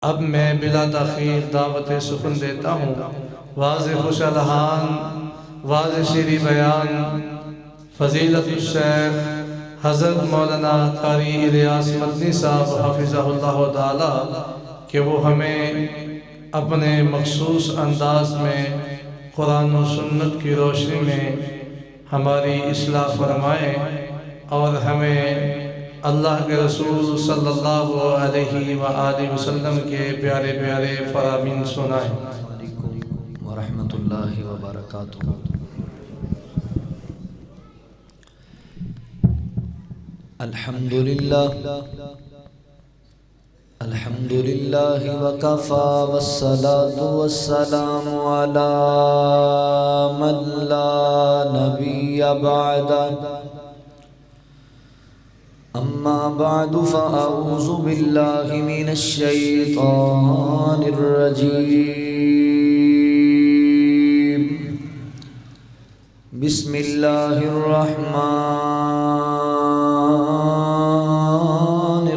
اب میں بلا تاخیر دعوت سخن دیتا ہوں۔ واضح خوش الحان، واضح شیریں بیان، فضیلت الشیخ حضرت مولانا قاری الیاس مدنی صاحب حفظہ اللہ تعالی کہ وہ ہمیں اپنے مخصوص انداز میں قرآن و سنت کی روشنی میں ہماری اصلاح فرمائیں اور ہمیں اللہ کے رسول صلی اللہ علیہ وآلہ وسلم کے پیارے پیارے فرامین سنائیں۔ علیکم ورحمۃ اللہ وبرکاتہ۔ الحمدللہ وکفا والصلاة والسلام علی من لا نبی بعد۔ اما بعد فاعوذ باللہ من الشیطان الرجیم۔ بسم اللہ الرحمن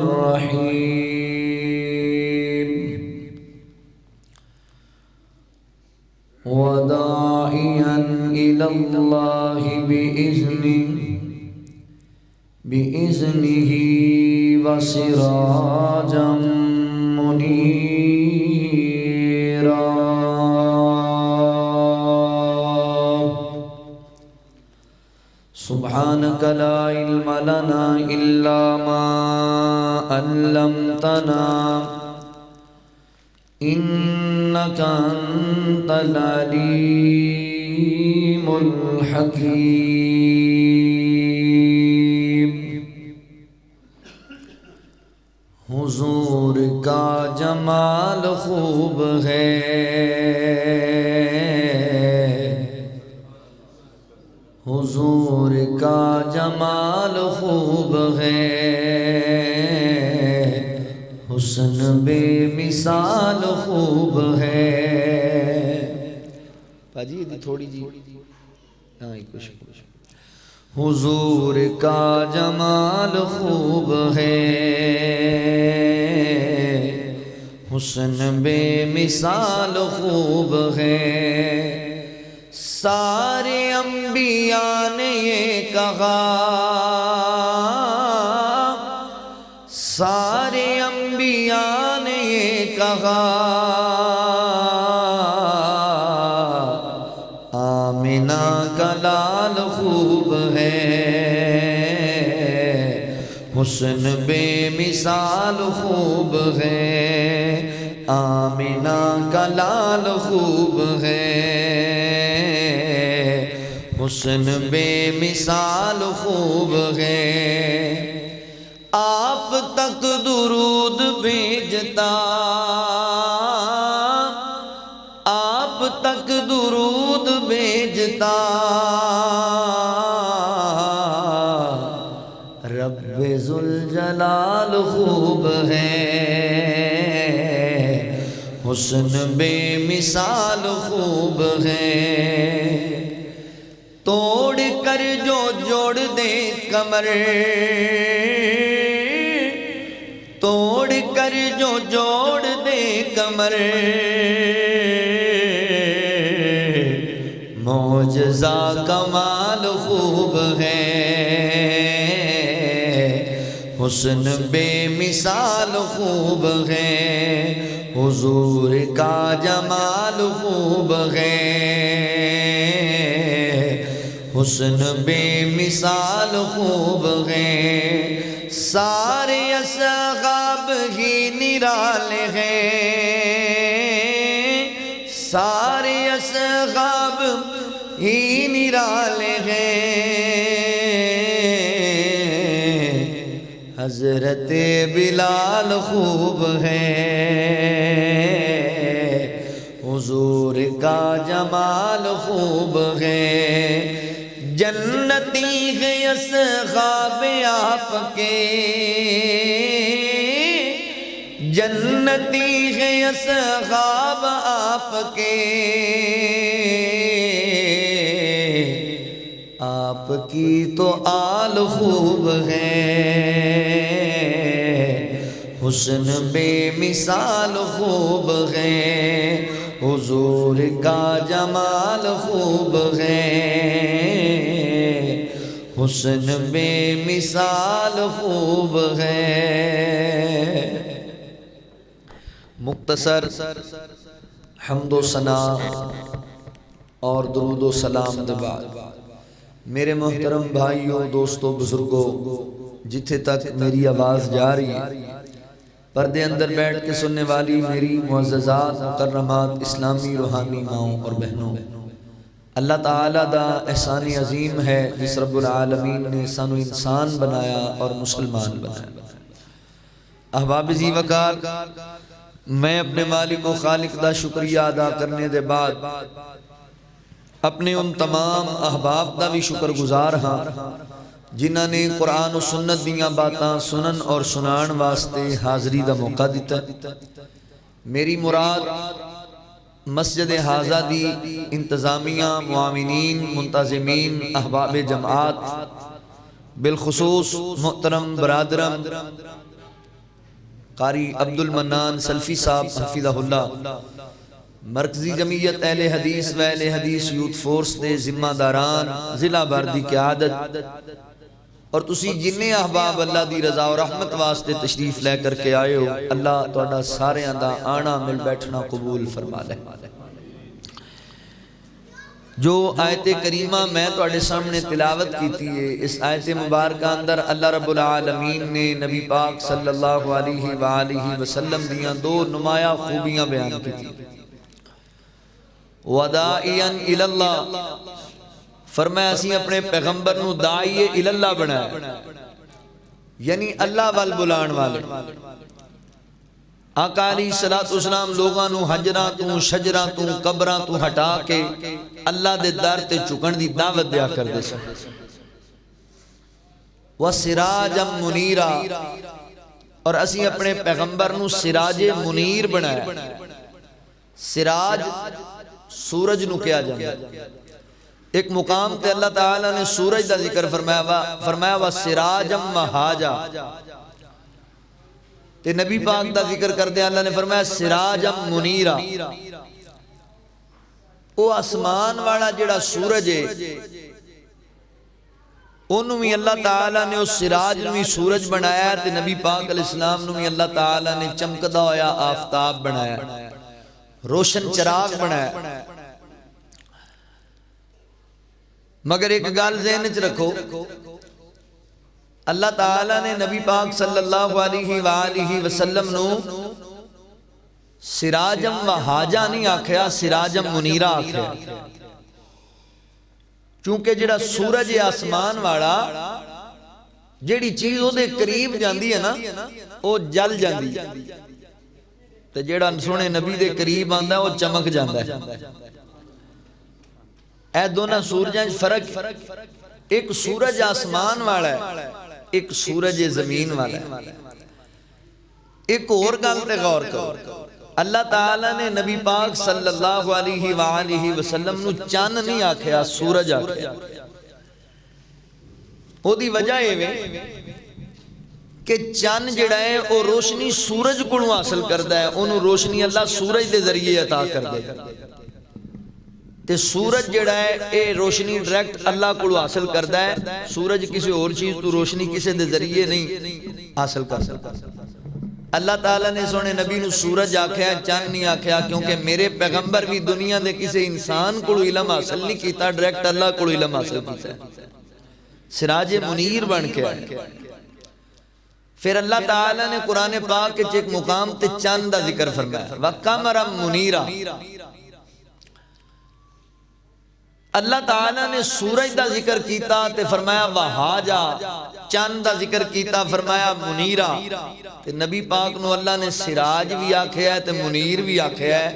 الرحیم۔ وداعیا الی اللہ بإذنه وسراجا منيرا۔ سبحانك لا علم لنا إلا ما علمتنا إنك أنت العليم الحكيم۔ حضور کا جمال خوب ہے، حضور کا جمال خوب ہے، حسن بے مثال خوب ہے۔ باجی یہ تھوڑی جی ہاں کچھ حضور کا جمال خوب ہے، حسن بے مثال خوب ہے۔ سارے انبیاء نے یہ کہا، سارے انبیاء نے یہ کہا، آمنہ کا لال خوب ہے، حسن بے مثال خوب ہے، آمنہ کا لال خوب ہے، حسن بے مثال خوب ہے۔ آپ تک درود بھیجتا، آپ تک درود بھیجتا، رب ذوالجلال خوب ہے، حسن بے مثال خوب ہے۔ توڑ کر جو جوڑ دے کمر، توڑ کر جو جوڑ دے کمر، معجزہ کمال خوب ہے، حسن بے مثال خوب ہے، حضور کا جمال خوب ہے، حسن بے مثال خوب ہے۔ سارے اصحاب ہی نرالے ہیں، سارے اصحاب ہی نرالے ہیں، حضرت بلال خوب ہے، حضور کا جمال خوب ہے۔ جنتی ہے اصحاب آپ کے، جنتی ہے اصحاب آپ کے، آپ کی تو آل خوب ہے، حسن بے مثال خوب ہے، حضور کا جمال خوب ہے، حسن بے مثال خوب ہے۔ مختصر حمد و ثنا اور درود و سلام دے بعد میرے محترم بھائیوں، دوستوں، بزرگوں، جتھے تک میری آواز جا رہی ہے، پردے اندر بیٹھ کے سننے والی میری معززات مکرمات اسلامی روحانی ماؤں اور بہنوں، اللہ تعالیٰ دا احسان عظیم ہے جس رب العالمین نے سانو انسان بنایا اور مسلمان بنایا۔ احباب ذی وقار، میں اپنے مالک و خالق دا شکریہ ادا کرنے دے بعد اپنے ان تمام احباب دا بھی شکر گزار ہاں جنہاں نے قرآن و سنت دیاں باتاں سنن اور سنان واسطے حاضری دا موقع دیتا۔ میری مراد مسجد حاضہ دی انتظامیہ، معاونین، منتظمین، احباب جماعت، بالخصوص محترم برادرم قاری عبد المنان سلفی صاحب حفظہ اللہ، مرکزی جمعیت اہل حدیث و اہل حدیث یوتھ فورس دے ذمہ داران، ضلع بردی قیادت، اور تسی جنہیں احباب اللہ دی رضا و رحمت واسطے تشریف لے کر کے آئے ہو، اللہ تہاڈا سارے دا آنا مل بیٹھنا قبول فرما لے۔ جو آیت کریمہ میں تہاڈے سامنے تلاوت کیتی ہے، اس آیت مبارکہ اندر اللہ رب العالمین نے نبی پاک صلی اللہ علیہ وآلہ وسلم دیاں دو نمایاں خوبیاں بیان کی۔ وداعیاً الاللہ، فرمایا اسی اپنے پیغمبر نو داعی الاللہ بنایا، یعنی اللہ وال بلان والے۔ آقا علیہ السلام لوگاں نو حجراں تو شجراں تو قبراں تو ہٹا کے اللہ دے در تے چکن دی دعوت دیا کر دے سن۔ وَسِرَاجًا مُنِيرًا، اور اسی اپنے پیغمبر نو سراج منیر بنایا۔ سراج سورج نو کیا جاندہ، ایک مقام تے اللہ تعالیٰ نے سورج دا ذکر فرمایا وَسِرَاجًا وَحَاجًا، تے نبی پاک دا ذکر کر دیا اللہ نے فرمایا سراجًا منیرا۔ او آسمان والا جڑا سورج ہے، انہوں بھی اللہ تعالیٰ نے اس سراج نوی سورج بنایا، تے نبی پاک علیہ السلام نوی اللہ تعالیٰ نے چمکدہ ہویا آفتاب بنایا، روشن چراغ بنایا۔ مگر ایک گال ذہن وچ رکھو، اللہ تعالیٰ نے نبی پاک صلی اللہ علیہ وآلہ وسلم نو سراجم و حاجہ نہیں آکھیا، سراجم منیرہ آکھیا، چونکہ جڑا سورج آسمان والا جڑی چیز او دے قریب جاندی ہے نا او جل جاندی ہے، تے جڑا سونے نبی دے قریب آندا ہے او چمک جاندا ہے۔ اے دونوں سورجاں فرق، ایک سورج آسمان والا ہے، ایک سورج زمین والا ہے۔ ایک اور گل تے غور کرو، اللہ تعالیٰ نے نبی پاک صلی اللہ علیہ وآلہ وسلم نو چاند نہیں آکھیا، سورج آکھیا۔ او دی وجہ ہے کہ چاند جڑا ہے او روشنی سورج کو حاصل کردا ہے، انہوں روشنی اللہ سورج دے ذریعے عطا کر دے، تے سورج جڑا ہے اے روشنی ڈائریکٹ اللہ کو حاصل کردا ہے، سورج کسی اور چیز تو روشنی کسی دے ذریعے نہیں حاصل کر سکتا۔ اللہ تعالیٰ نے سونے نبی نو سورج آکھیا، چاند نہیں آکھیا، کیونکہ میرے پیغمبر بھی دنیا دے کسی انسان کو علم حاصل نہیں کیتا، ڈائریکٹ اللہ کو علم حاصل کیتا ہے، سراج منیر بن کے آئے۔ پھر اللہ تعالیٰ نے قرآن پاک کے ایک مقام تے چاند دا ذکر فرمایا، وَقَمَرًا مُنِيرًا۔ اللہ تعالیٰ نے سورج دا ذکر کیتا تے فرمایا وَحَاجًا، چاند دا ذکر کیتا فرمایا منیرہ، تے نبی پاک نو اللہ نے سراج بھی آکھیا ہے تے منیر بھی آکھیا ہے۔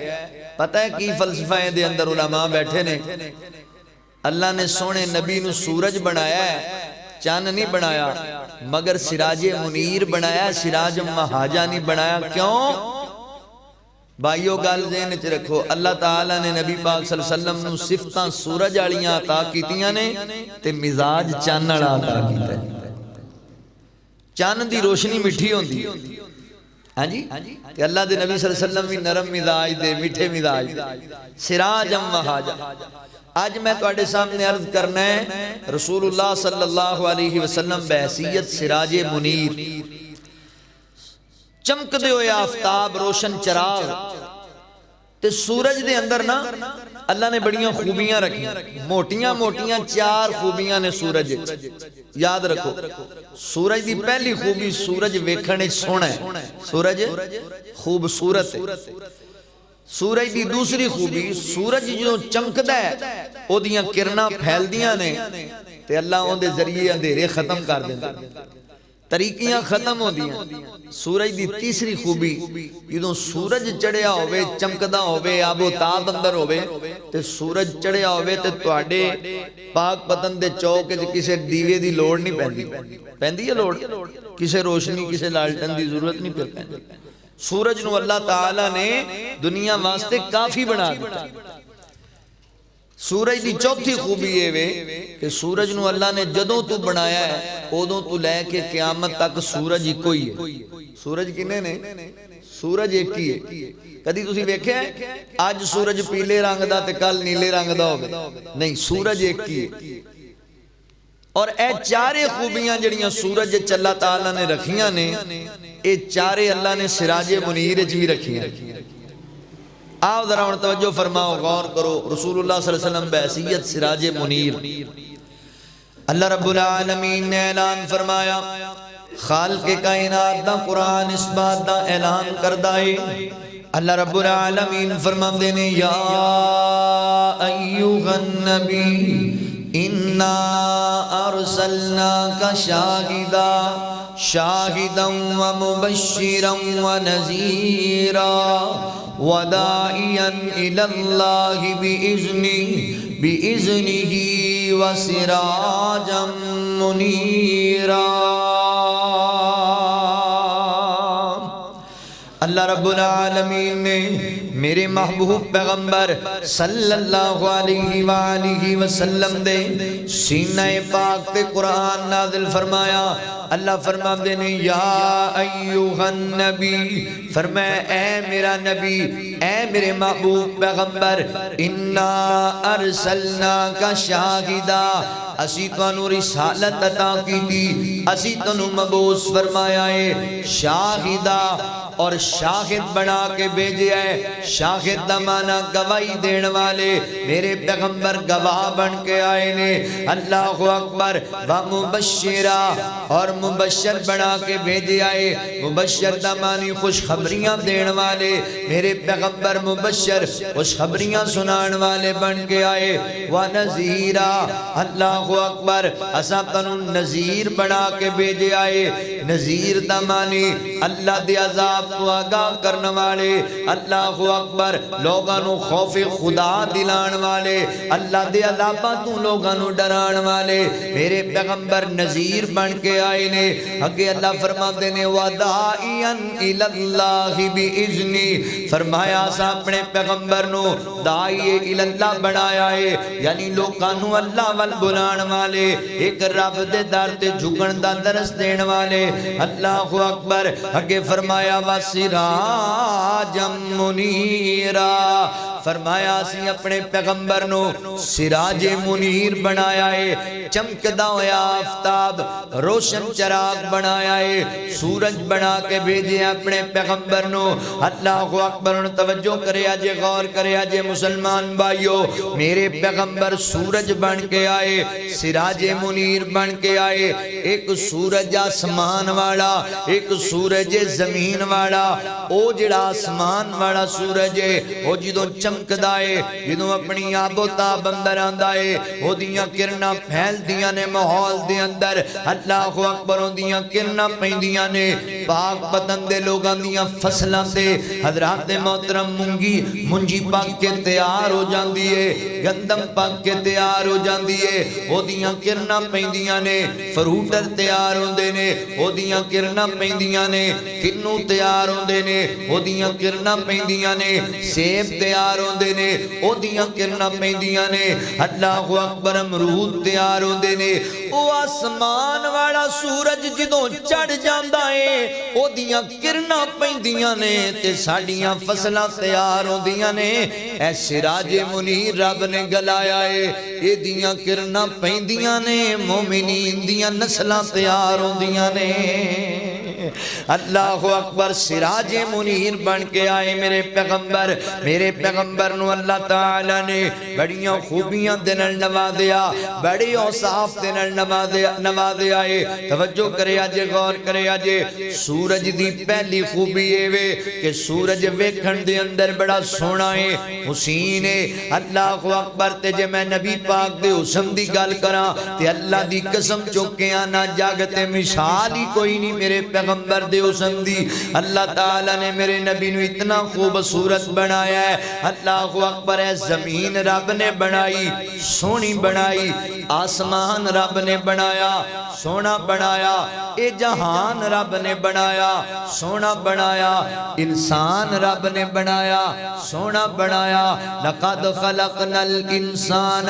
پتہ ہے کی فلسفہ دے اندر علماء بیٹھے نے، اللہ نے سونے نبی نو سورج بنایا ہے، چاند نہیں بنایا، مگر سراج منیر بنایا، سراج وحاجہ نہیں بنایا۔ کیوں؟ بھائیو گال ذہن وچ رکھو، اللہ تعالیٰ نے نبی پاک صلی اللہ علیہ وسلم نو صفتاں سورج والیاں عطا کیتیاں نے تے مزاج چاند والا عطا کیتا ہے۔ چاند دی روشنی مٹھی ہوندی، ہاں جی تے اللہ دے نبی صلی اللہ علیہ وسلم بھی نرم مزاج دے میٹھے مزاج دے سراجم وہاجا آج میں تواڈے سامنے عرض کرنا ہے رسول اللہ صلی اللہ علیہ وسلم بحیثیت سراج منیر چمک دے ہوئے آفتاب روشن چراغ تے سورج دے اندر نا اللہ نے بڑیاں خوبیاں رکھی موٹیاں موٹیاں 4 خوبیاں نے سورج یاد رکھو سورج دی پہلی خوبی سورج ویکھنے سونا ہے سورج خوبصورت ہے سورج دی دوسری خوبی سورج جو چمکدا ہے او دیاں کرناں پھیلدیاں نے تے اللہ اون دے ذریعے اندھیرے ختم کر دیندا طریقیاں ختم ہو دیاں سورج دی تیسری خوبی جدوں سورج چڑھیا ہوئے چمکدا ہوئے آب و تاب اندر ہوئے تے سورج چڑھیا ہوئے تے تواڈے پاک پتن دے چوک وچ کسے دیوے دی لوڑ نہیں پیندی پیندی ہے لوڑ کسے روشنی کسے لالٹن دی ضرورت نہیں پیندی سورج نو اللہ تعالی نے دنیا واسطے کافی بنا دیا سورج دی چوتھی خوبی یہ وے کہ سورج نو اللہ نے جدوں تو بنایا ہے اودوں تو لے کے قیامت تک سورج ایک ہی ہے سورج کنے نے سورج ایک ہی ہے کدی تسی ویکھیا ہے آج سورج پیلے رنگ دا تے کل نیلے رنگ دا ہوگا نہیں سورج ایک ہی ہے اور اے 4 خوبیاں جڑیاں سورج وچ اللہ تعالی نے رکھیاں نے اے 4 اللہ نے سراج منیر وچ بھی رکھیاں آؤ ذرا ان توجہ فرماؤ غور کرو رسول اللہ صلی اللہ علیہ وسلم بحیثیت سراج منیر اللہ رب العالمین نے اعلان فرمایا خالق کائنات دا قرآن اس بات دا اعلان کردہ ہے اللہ رب العالمین فرماندے نے یا ایوہ النبی اِنَّا أَرْسَلْنَاكَ شَاهِدًا شَاهِدًا وَمُبَشِّرًا وَنَذِيرًا وَدَاعِيًا إِلَى اللَّهِ بِإِذْنِهِ وَسِرَاجًا مُنِيرًا اللہ رب العالمین نے میرے محبوب پیغمبر صلی اللہ علیہ وآلہ وسلم دے سینہ پاک تے قرآن نازل فرمایا اللہ فرماتے نے یا ایوہ النبی فرمایا اے میرا نبی اے میرے محبوب پیغمبر اِنَّا أَرْسَلْنَاكَ شَاهِدًا اسی تانوں رسالت عطا کی تھی اسی تانوں مبعوث فرمایا ہے شاہدہ اور شاہد بنا کے بھیجے ہے شاہد دا معنی گواہی دین والے میرے پیغمبر گواہ بن کے آئے نے اللہ اکبر ومبشرہ اور مبشر بنا کے بھیجے آئے مبشر دا معنی خوشخبریاں دین والے میرے پیغمبر مبشر خوشخبریاں سنان والے بن کے آئے ونذیرہ اللہ اکبر اسا تانوں نذیر بنا کے بھیجے آئے نذیر دا معنی اللہ دے عذاب تو آگاہ کرنے والے اللہ اکبر لوگانو خوف خدا دلان والے اللہ دے عذابہ تو لوگانو ڈران والے میرے پیغمبر نذیر بن کے آئے نے اگے اللہ فرماتے نے وَدَاعِيًا إِلَى اللَّهِ بِإِذْنِ فرمایا سا اپنے پیغمبر نو داعی الاللہ بنایا ہے یعنی لوگانو اللہ وال بلان والے ایک رب دے در تے جھگن دا درس دین والے اللہ اکبر اگے فرمایا وَسِرَاجًا مُنِيرًا فرمایا سی اپنے پیغمبر نو سراج منیر بنایا ہے چمکدا ہویا آفتاب روشن چراغ بنایا ہے سورج بنا کے بھیجے اپنے پیغمبر نو اللہ اکبر ان توجہ کرے آجے غور کرے آجے مسلمان بھائیو میرے پیغمبر سورج بن کے آئے سراج منیر بن کے آئے ایک سورج آسمان والا ایک سورج زمین والا او جڑا آسمان والا سورج ہے او جدوں چمکدائے جدوں اپنی آب و تاب اندر آندائے او دیاں کرنا پھیل دیاں نے ماحول دے اندر اللہ اکبر او دیاں کرنا پہندیاں نے پاک بدن دے لوگاں دیاں فصلاں سے حضرات محترم منجی پاک کے تیار ہو جاندی ہے گندم پاک کے تیار ہو جاندی ہے او دیاں کرنا پہندیاں نے فروٹر تیار ہوندے نے او دیاں کرنا پہندیاں نے کنو تیار ہوندے نے او دیاں کرنا پہندیاں نے سیب تیار ہوندے نے او دیاں کرنا پہندیاں نے اللہ اکبر امرود تیار ہوندے نے او آسمان والا سورج سورج جدوں چڑھ جاندا ہے او دیاں کرناں پیندیاں نے تے ساڈیاں فصلاں تیار ہوندیاں نے اے سراج منیر رب نے گلایا ہے اے دیاں کرناں پیندیاں نے مومنین دیاں نسلاں تیار ہوندیاں نے اللہ اکبر سراج منیر بن کے آئے میرے پیغمبر نو اللہ تعالیٰ نے بڑیاں خوبیاں دنل نوازیا بڑی اوصاف دنل نوازیا ہے توجہ کرے آجے غور کرے آجے سورج دی پہلی خوبی ہے وے کہ سورج ویکھن دے اندر بڑا سونا ہے حسین ہے اللہ اکبر تے جے میں نبی پاک دے حسن دی گل کراں تے اللہ دی قسم چوکے آنا جاگتے مثال ہی کوئی نہیں میرے پیغمبر دے حسن دی اللہ تعالیٰ نے میرے نبی نو اتنا خوبصورت بنایا ہے اللہ اکبر ہے زمین رب نے بنائی سونی بنائی آسمان رب نے بنایا سونا بنایا اے جہان رب نے بنایا سونا بنایا انسان رب نے بنایا سونا بنایا لقد خلقنا الانسان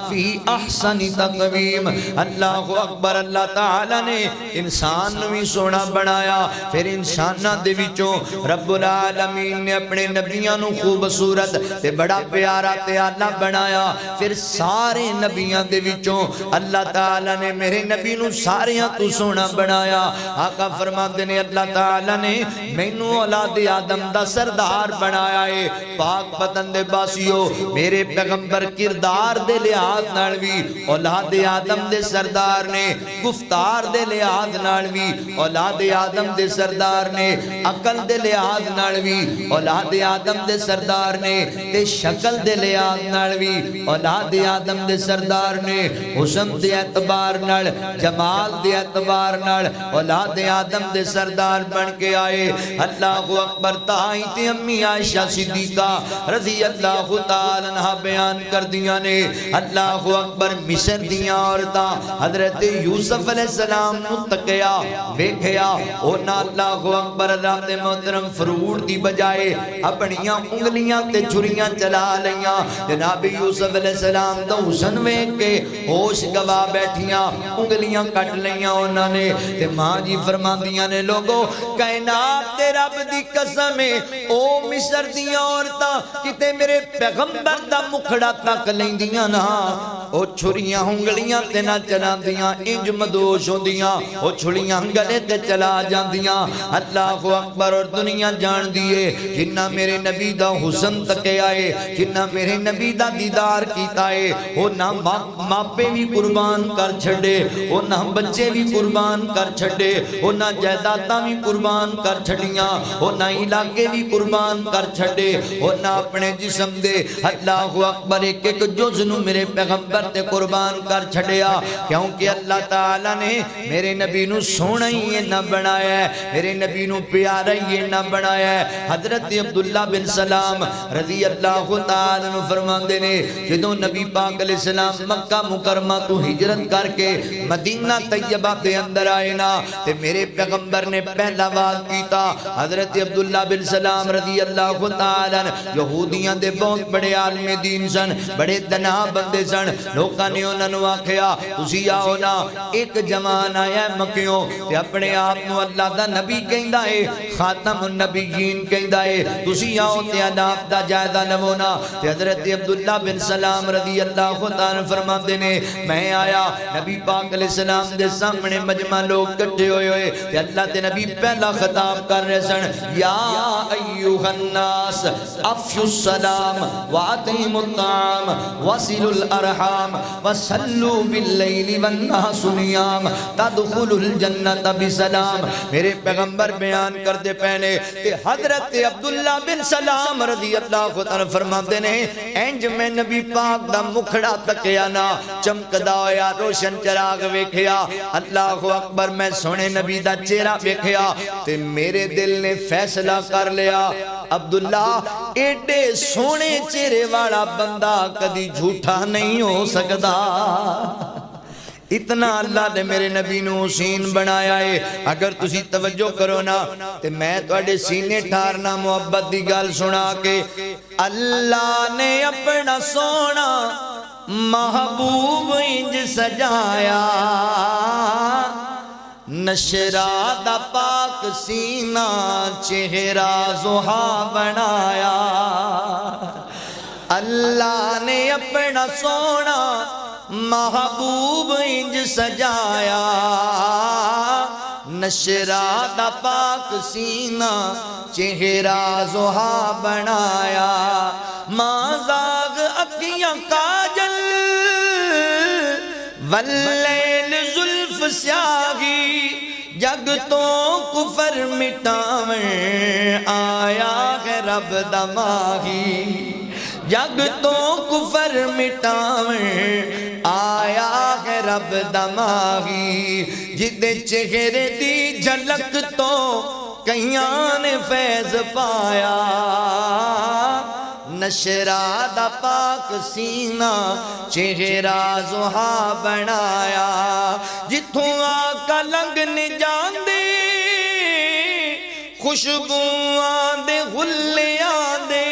فی احسن تقویم اللہ اکبر اللہ تعالیٰ نے انسان بھی سونا بنایا پھر انسانہ دے وچوں رب العالمین نے اپنے نبیوں نو خوبصورت تے بڑا پیارا تے آلہ بنایا پھر سارے نبیوں دے وچوں اللہ تعالیٰ نے میرے نبی نو ساریاں تو سونا بنایا آقا فرماتے نے اللہ تعالیٰ نے مینوں اولاد آدم دا سردار بنایا ہے پاک پتن دے باسیو میرے پیغمبر کردار دے لحاظ نال وی اولاد آدم دے سردار نے گفتار دے لحاظ نال وی اولاد آدم دے سردار نے عقل دے لحاظ نال وی اولاد آدم دے سردار نے تے شکل دے لحاظ نال وی اولاد آدم دے سردار نے حسن دے اعتبار نال جمال دے اعتبار نال اولاد آدم دے سردار بن کے آئے اللہ اکبر تائی تے امی عائشہ صدیقہ رضی اللہ تعالیٰ عنہ بیان کر دیا نے اللہ اکبر مصر دیا عورتاں حضرت یوسف علیہ السلام متقیا ویکھیا اونا اللہ اکبر رات محترم فروٹ دی بجائے اپنیاں انگلیاں تے چھریاں چلا لیاں جناب یوسف علیہ السلام تو حسن ویکھ کے ہوش گوا بیٹھیاں انگلیاں کٹ لیاں انہوں نے تے ماں جی فرما دیاں نے لوگوں کائنات تے رب دی قسم ہے او مصر دیاں عورتاں کتے میرے پیغمبر دا مکھڑا تک لیندیاں نا او چھریاں انگلیاں تے نہ چلا دیاں انج مدوش ہوں دیاں او چھڑیاں گلے تے چلا جان دیاں اللہ اکبر اور دنیا جان دیئے جنہ میرے نبی دا حسن تکے آئے جنہ میرے نبی دا دیدار کیتا ہے وہ نہ ماپے بھی قربان کر چھڑے وہ نہ بچے بھی قربان کر چھڑے وہ نہ جائداداں بھی قربان کر چھڑیاں وہ نہ علاقے بھی قربان کر چھڑے وہ نہ اپنے جسم دے اللہ اکبر ایک ایک جزنو میرے پیغمبر تے قربان کر چھڑیا کیونکہ اللہ تعالیٰ نے میرے نبی نو سونا ہی یہ نہ بنایا ہے میرے نبی نو پیارا ہی یہ نہ بنایا ہے حضرت عبداللہ بن سلام رضی اللہ تعالیٰ عنہ فرماندے نے جدوں نبی پاک علیہ السلام مکہ مکرمہ تو ہجرت کر کے مدینہ طیبہ دے اندر آئے نا تے میرے پیغمبر نے پہلا واز کیتا حضرت عبداللہ بن سلام رضی اللہ تعالیٰ عنہ یہودیاں دے بہت بڑے عالم دین سن بڑے دنا بندے سن لوکاں نے انہاں نو آکھیا تسی آؤ نا ایک جوان آیا ہے مکیوں تے اپنے آپ نو اللہ دا نبی کہندا ہے خاتم النبیین کہندا ہے تسی آؤ تے اناپ دا جائزہ لونا تے حضرت عبداللہ بن سلام رضی اللہ تعالیٰ فرماتے نے میں آیا نبی پاک علیہ السلام دے سامنے مجمع لوگ کٹھے ہوئے تے اللہ تے نبی پہلا خطاب کر رہے سن یا ایوہ الناس افشوا السلام واتیموا الطعام وصلوا الارحام وصلوا باللیل والناس نیام تدخلوا الجنت بسلام میرے پیغمبر بیان کر دے پہنے کہ حضرت عبداللہ بن سلام رضی اللہ تعالیٰ فرماتے نے اینج میں نبی پاک دا مکھڑا تکیا نا چمکدا ہویا روشن چراغ ویکھیا اللہ اکبر میں سونے نبی دا چہرہ ویکھیا تے میرے دل نے فیصلہ کر لیا عبداللہ ایڈے سونے چہرے والا بندہ کدی جھوٹا نہیں ہو سکتا اتنا اللہ نے میرے نبی نو حسین بنایا ہے اگر تسی توجہ کرو نا تے میں توڑے سینے ٹھارنا محبت دی گال سنا کے اللہ نے اپنا سونا محبوب انج سجایا نشرا دا پاک سینہ چہرہ زحا بنایا اللہ نے اپنا سونا محبوب انج سجایا نشرا دا پاک سینہ چہرہ زحا بنایا ماں زاغ اکیاں کاجل واللیل زلف سیاہی جگ تو کفر مٹاویں آیا ہے رب دماغی جگ تو کفر مٹاویں آیا ہے رب دماغی جدے چہرے دی جھلک تو کئیاں نے فیض پایا نشرا دا پاک سینہ چہرہ زحا بنایا جتھوں آقا لنگنے جاندے خوشبوآں دے غلیاں دے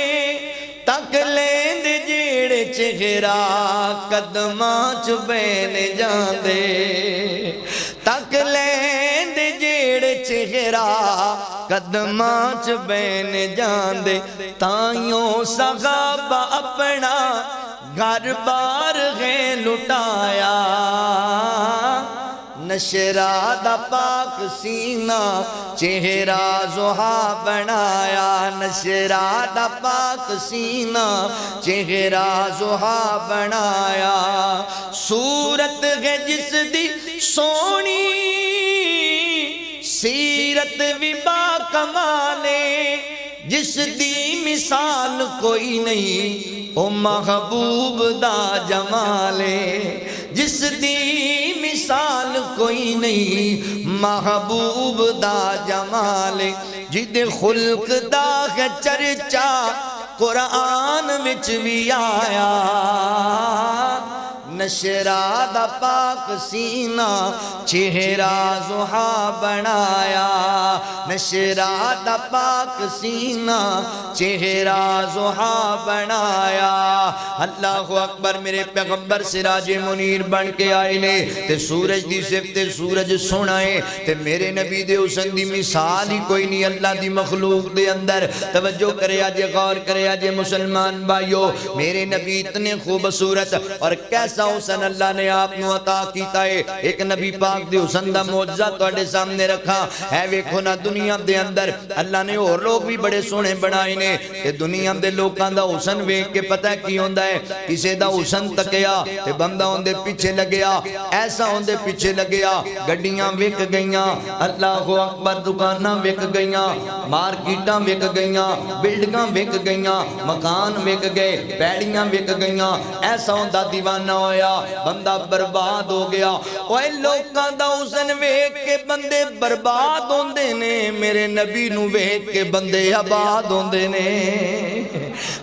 تک لیند جیڑے چہرہ قدماں چ بین جاندے تک لیند جیڑے چہرہ قدماں چ بین جاندے تائیوں صحابہ اپنا گھر بار ہے لٹایا نشرا دا پاک سینہ چہرہ زحا بنایا نشرا دا پاک سینہ چہرہ زحا بنایا صورت ہے جس دی سونی سیرت بھی با کمالے جس دی مثال کوئی نہیں او محبوب دا جمالے جس دی مثال کوئی نہیں محبوب دا جمالے جد خلق دا ہے چرچا قرآن وچ بھی آیا نشرا دا پاک سینہ چہرہ زحا بنایا نشرا دا پاک سینہ چہرہ زحا بنایا اللہ اکبر میرے پیغمبر سراج منیر بن کے آئے لے تے سورج دی صفت سورج سنائے تے میرے نبی دے حسن دی مثال ہی کوئی نہیں اللہ دی مخلوق دے اندر توجہ کرے آجے غور کرے آجے مسلمان بھائیو میرے نبی اتنے خوبصورت اور کیسا حسن اللہ نے آپ نو عطا کیتا ہے ایک نبی پاک دے حسن دا معجزہ توڑے سامنے رکھا ہے ویکھو نا دنیا دے اندر اللہ نے اور لوگ بھی بڑے سونے بنائے نے کہ دنیا دے لوگاں دا حسن ویکھ کے پتہ ہے کی ہوندا ہے کسے دا حسن تکیا تے بندہ ہوندے پیچھے لگیا ایسا ہوندے پیچھے لگیا گڈیاں وک گئیاں اللہ اکبر دکاناں وک گئیاں مارکیٹاں وک گئیاں بلڈنگاں وک گئیاں مکان وک گئے پیڑیاں وک گئیاں ایسا ہوندا دیوانہ ہویا بندہ برباد ہو گیا اوے لوکاں دا حسن ویکھ کے بندے برباد ہوندے نے میرے نبی نو ویکھ کے بندے آباد ہوندے نے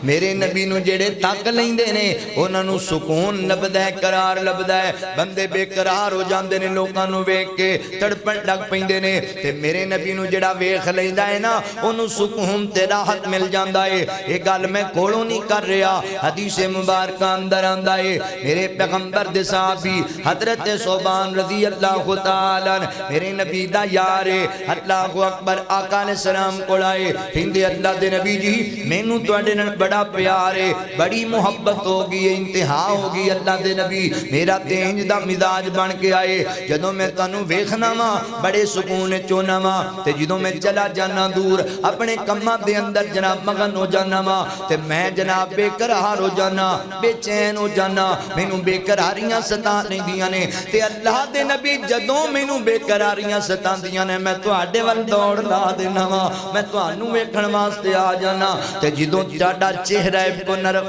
میرے نبی نو جڑے تک لیندے نے انہاں نو سکون لبدا ہے قرار لبدا ہے بندے بے قرار ہو جاندے نے لوکاں نو ویکھ کے تڑپن لگ پیندے نے تے میرے نبی نو جڑا ویکھ لیندا ہے نا اونوں سکون تے راحت مل جاندا ہے یہ گل میں کولوں نہیں کر رہا حدیث مبارکہ اندر آندا ہے میرے پیغمبر دے صحابی حضرت صوبان رضی اللہ تعالیٰ میرے نبی دا یار اللہ اکبر آقا علیہ السلام کو لائے ہندے اللہ دے نبی جی میں نو توڑے بڑا پیار ہے بڑی محبت ہوگی انتہا ہوگی اللہ دے نبی میرا تینج دا مزاج بن کے آئے جدوں میں تانوں ویکھنا وا بڑے سکون چونا وا تے جدوں میں چلا جانا دور اپنے کماں دے اندر جناب مگن ہو جانا وا تے میں جناب بے قرار ہو جانا بے چین ہو جانا مینوں بے قراریاں ستاندیاں دیاں نے تے اللہ دے نبی جدوں مینوں بے قراریاں ستاندیاں نے میں تواڈے ول دوڑ لا دینا وا میں تانوں ویکھن واسطے آ جانا تے جدوں تہاڈا چہرہ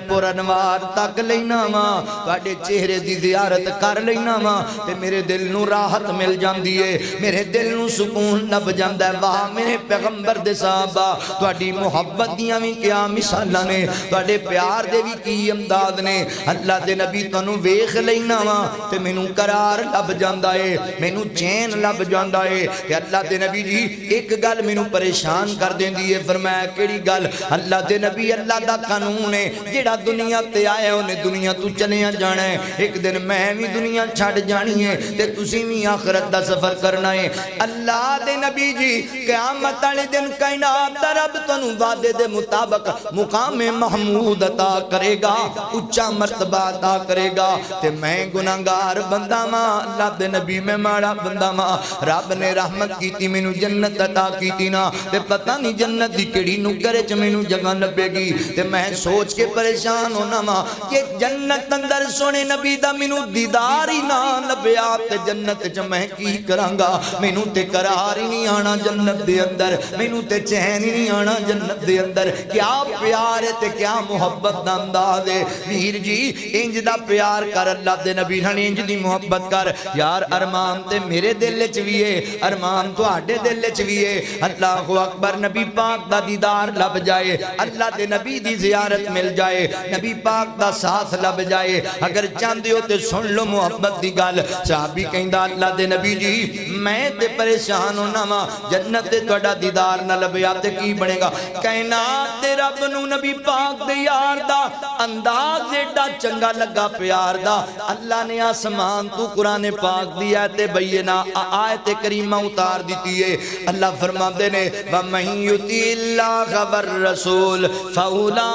پر انوار تک لینا وا تواڈے چہرے دی زیارت کر لینا وا تے میرے دل نو راحت مل جاندی ہے میرے دل نو سکون لب جاندا ہے واہ میرے پیغمبر دے صحابہ تواڈی محبت دیاں وی کیا مثالاں نے تواڈے پیار دے وی کی امداد نے اللہ دے نبی تانوں ویکھ لینا وا تے مینوں قرار لب جاندا ہے مینوں چین لب جاندا ہے تے اللہ دے نبی جی ایک گل مینوں پریشان کر دیندی ہے فرمایا کیڑی گل اللہ دے نبی اللہ دا قانون ہے جیڑا دنیا تے آیا انہیں دنیا تو چلیا جانا ہے ایک دن میں بھی دنیا چھڑ جانی ہے تے تسی بھی آخرت دا سفر کرنا ہے اللہ دے نبی جی قیامت والے دن کائنات دا رب تانوں وعدے دے مطابق مقام محمود عطا کرے گا اونچا مرتبہ عطا کرے گا تے میں گناہگار بندہ ماں اللہ دے نبی میں ماڑا بندہ ماں رب نے رحمت کیتی مینوں جنت عطا کیتی نا تے پتہ نہیں جنت دی کیڑی نکرے چ مینوں جگہ لبے گی تے میں سوچ کے پریشان ہونا ماں کہ جنت اندر سونے نبی دا مینوں دیدار ہی نہ لبیا تے جنت چ میں کی کراں گا مینوں تے قرار ہی نہیں آنا جنت دے اندر مینوں تے چین ہی نہیں آنا جنت دے اندر کیا پیار ہے تے کیا محبت دا انداز ہے ویر جی انج دا پیار کر اللہ دے نبی نال انج دی محبت کر یار ارمان تے میرے دل وچ وی ہے ارمان تواڈے دل وچ وی ہے اللہ اکبر نبی پاک دا دیدار لب جائے اللہ دے نبی دی زیارت مل جائے نبی پاک دا ساتھ لب جائے اگر چاہندے ہو تے سن لو محبت دی گل صحابی کہندا اللہ دے نبی جی میں تے پریشان ہونا وا جنت تے تہاڈا دیدار نہ لبیا تے کی بنے گا کائنات تے رب نو نبی پاک دے یار دا انداز ایڈا چنگا لگا پیار دا اللہ نے آسمان تو قرآن پاک دی آیت بینہ آیت کریمہ اتار دیتی ہے اللہ فرماتے نے وَمَن يُطِعِ اللَّهَ وَالرَّسُولَ فَأُولَٰئِكَ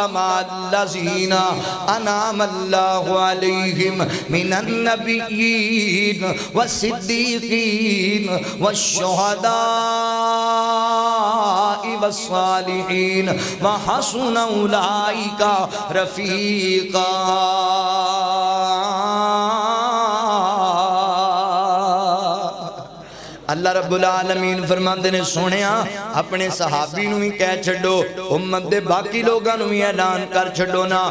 مَعَ الَّذِينَ أَنْعَمَ اللَّهُ عَلَيْهِمْ مِنَ النَّبِيِّينَ وَالصِّدِّيقِينَ وَالشُّهَدَاءِ وَالصَّالِحِينَ وَحَسُنَ أُولَٰئِكَ رَفِيقًا اللہ رب العالمین فرماندے نے سونیا اپنے صحابی نو ہی کہہ چھڑو امت دے باقی لوگاں نو ہی اعلان کر چھڑو نا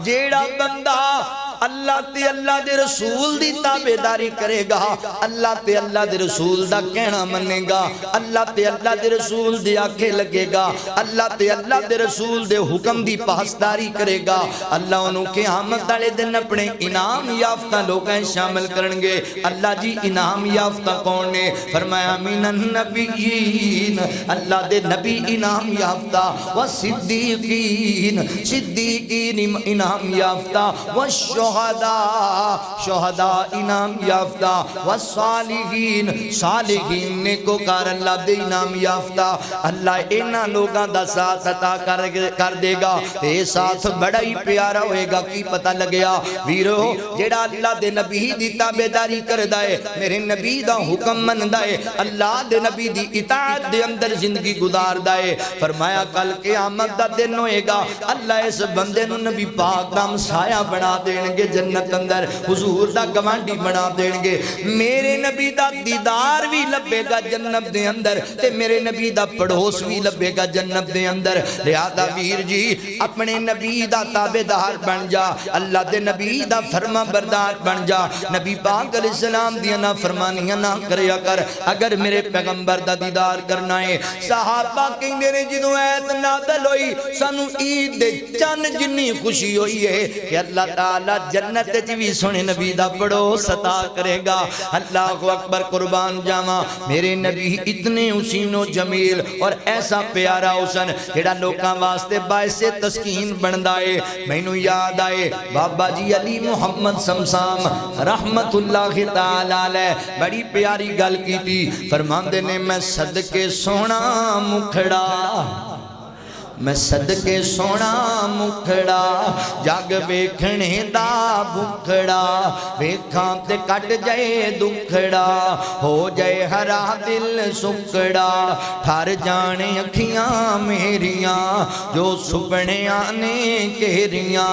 جیڑا بندہ اللہ تے اللہ دے رسول دی تابعداری کرے گا اللہ تے اللہ دے رسول دا کہنا منے گا اللہ تے اللہ دے رسول دے آکھے لگے گا اللہ تے اللہ دے رسول دے حکم دی پاسداری کرے گا اللہ انہوں قیامت والے دن اپنے انعام یافتہ لوگاں شامل کرنگے اللہ جی انعام یافتہ کون نے فرمایا من النبیین اللہ دے نبی انعام یافتہ والصدیقین صدیقین انعام یافتہ شہداء انعام یافتہ والصالحین صالحین نیکوکار اللہ دے انعام یافتہ اللہ اینا لوگاں دا ساتھ عطا کر دے گا اے ساتھ بڑا ہی پیارا ہوئے گا کی پتہ لگیا ویرو جیڑا اللہ دے نبی دی تابعداری کر دائے میرے نبی دا حکم من دائے اللہ دے نبی دی اطاعت دے اندر زندگی گزار دائے فرمایا کل قیامت دا دن ہوئے گا اللہ اس بندے نو نبی پاک دا مسایہ بنا دینگے جنت اندر حضور دا گوانڈی بنا دینگے میرے نبی دا دیدار بھی لبے گا جنت دے اندر تے میرے نبی دا پڑھوس بھی لبے گا جنت دے اندر لہذا ویر جی اپنے نبی دا تابعدار بن جا اللہ دے نبی دا فرما بردار بن جا نبی پاک علیہ السلام دیا نا فرمانیاں نہ کریا کر اگر میرے پیغمبر دا دیدار کرنا ہے صحابہ کہیں نے جدو ایت نادل ہوئی سانو عید دے چند جنی خوشی ہوئی ہے کہ اللہ تعالی جنت جوی سنے نبی دا بڑو ستا کرے گا اللہ اکبر قربان جاما میرے نبی اتنے حسین و جمیل اور ایسا پیارا حسن جڑا لوکاں واسطے باعث تسکین بندائے میں نو یاد آئے بابا جی علی محمد سمسام رحمت اللہ تعالی علیہ بڑی پیاری گل کی تھی فرماندے نے میں صدقے سونا مکھڑا میں صدقے سونا مکھڑا جگ ویکھنے دا بکھڑا ویکھاں تے کٹ جائے دکھڑا ہو جائے ہرا دل سکڑا ٹھر جانے اکھیاں میریاں جو سپنے آنے کہریاں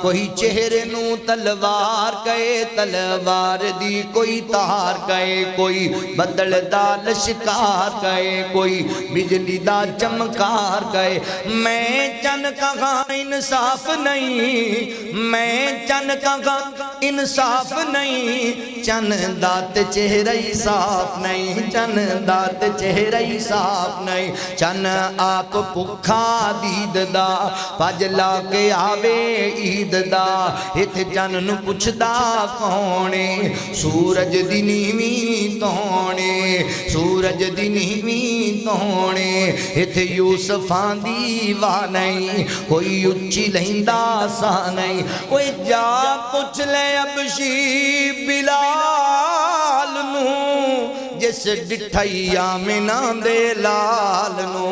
کوئی چہرے نو تلوار کہے تلوار دی کوئی تار کہے کوئی بدل دا لشکار کہے کوئی بجلی دا چمکار کہے میں چن کہاں انصاف نہیں، میں چن کہاں انصاف نہیں، چن دات چہرہ صاف نہیں، چن دات چہرہ صاف نہیں، چن آپ پکھا دید دا پج لا کے آوے عید دا، ات چن نو پچھدا کونے سورج دی نیویں تونے، سورج دی نیویں تونے، ات یوسفاں دی واہ نہیں کوئی اچھی لہندا سا نہیں، کوئی جا پوچھ لے ابشی بلال نو جس ڈٹھائی آمنہ دے لال نو۔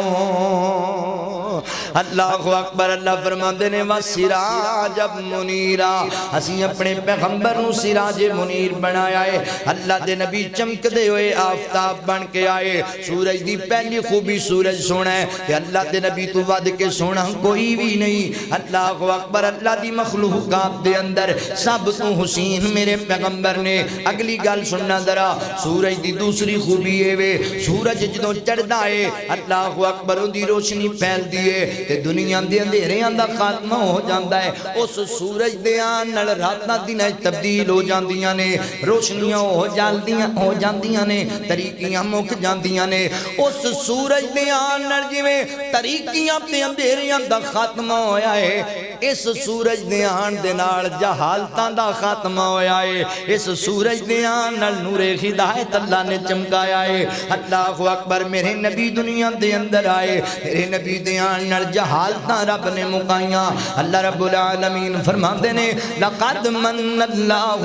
اللہ اکبر، اللہ فرماندے نے وَسِرَاجَ مُنِیرًا، اسی اپنے پیغمبر نو سراج منیر بنایا ہے۔ اللہ دے نبی چمک دے ہوئے آفتاب بن کے آئے۔ سورج دی پہلی خوبی سورج سونا ہے کہ اللہ دے نبی تو ود کے سونا کوئی بھی نہیں۔ اللہ اکبر، اللہ دی مخلوقات دے اندر سب تو حسین میرے پیغمبر نے۔ اگلی گل سننا ذرا، سورج دی دوسری خوبی ہے وے سورج جدوں چڑھدا ہے اللہ اکبر دی روشنی پھیل دی تے دنیا دے اندھیریاں دا خاتمہ ہو جاندا ہے۔ اس سورج دے آن نال راتاں دن تبدیل ہو جاندیاں نے، روشنیاں ہو جاندیاں نے، طریقیاں مک جاندیاں نے۔ اس سورج دے آن نال جویں طریقیاں تے اندھیریاں دا خاتمہ ہویا ہے، اس سورج دے آن دے نال جہالتاں دا خاتمہ ہویا ہے۔ اس سورج دے آن نال نور ہدایت اللہ نے چمکایا ہے۔ اللہ اکبر، میرے نبی دنیا دے اندر آئے، میرے نبی دے آن نال جہالتاں رب نے مکائیاں۔ اللہ رب العالمین فرماندے نے لقد من اللہ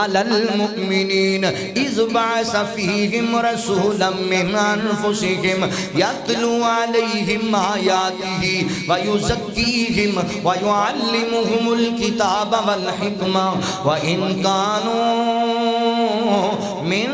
علی المؤمنین اذ بعث فیہم رسولا من انفسہم یتلو علیہم آیاتہ ویزکیہم ویعلمہم الکتاب والحکمہ وإن کانوا من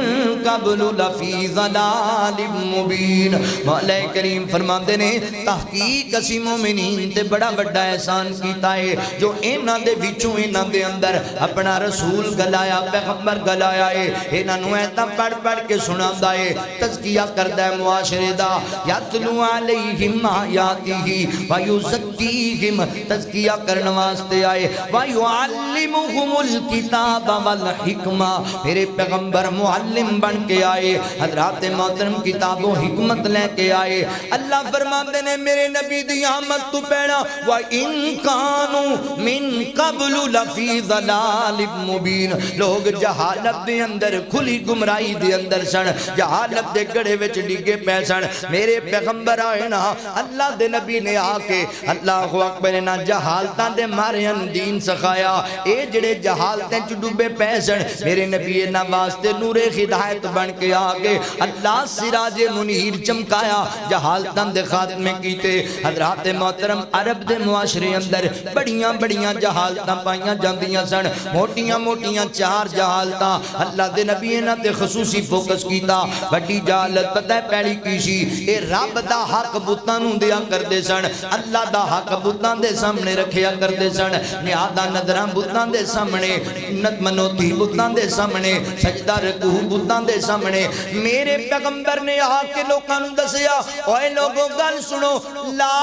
قبل لفی ضلال مبین۔ مولا کریم فرماندے نے تحقیق اسی مومنین تے بڑا بڑا احسان کیتا ہے جو انہاں دے وچوں انہاں دے اندر اپنا رسول گلایا، پیغمبر گلایا ہے، انہاں نوں ایتاں پڑھ پڑھ کے سناوندا ہے، تزکیہ کردا ہے معاشرے دا۔ یتلو علیہم آیاتہ ویزکیہم، تزکیہ کرن واسطے آئے، ویعلمہم الکتاب والحکمہ، میرے پیغمبر معلم بن کے آئے، حضرات محترم کتاب و حکمت لے کے آئے۔ اللہ فرماندے نے میرے نبی دی آمد تو پہنا وَإِن كَانُوا مِن قَبْلُ لَفِي ضَلَالٍ مُبِينٍ، لوگ جہالت دے اندر کھلی گمرائی دے اندر سن، جہالت دے گڑے وچ ڈگے پے سن۔ میرے پیغمبر آئے نا، اللہ دے نبی نے آ کے اللہ اکبر نا جہالتاں دے مارے ان دین سکھایا۔ اے جڑے جہالتیں چ ڈوبے پے سن، میرے نبی نا واسطے نور ہدایت بن کے آگے اللہ سراج منیر چمکایا، جہالتاں دے خاتمے کیتے۔ حضرات محترم عرب دے معاشرے اندر بڑیاں بڑیاں جہالتاں پائیاں جاندیاں سن، موٹیاں موٹیاں چار جہالتاں۔ اللہ دے نبی نے تے خصوصی فوکس کیتا۔ بڑی جہالت پتہ ہے پہلی کی سی، اے رب دا حق بتاں نوں دیا کردے سن، اللہ دا حق بتاں دے سامنے رکھیا کردے سن، نیادہ نظراں بتاں دے سامنے، نت منوتی بتاں دے سامنے، سجدہ رکوع بتاں دے سامنے۔ میرے پیغمبر نے آ کے لوکاں نوں دسیا، اوے لوگوں گل سنو، لا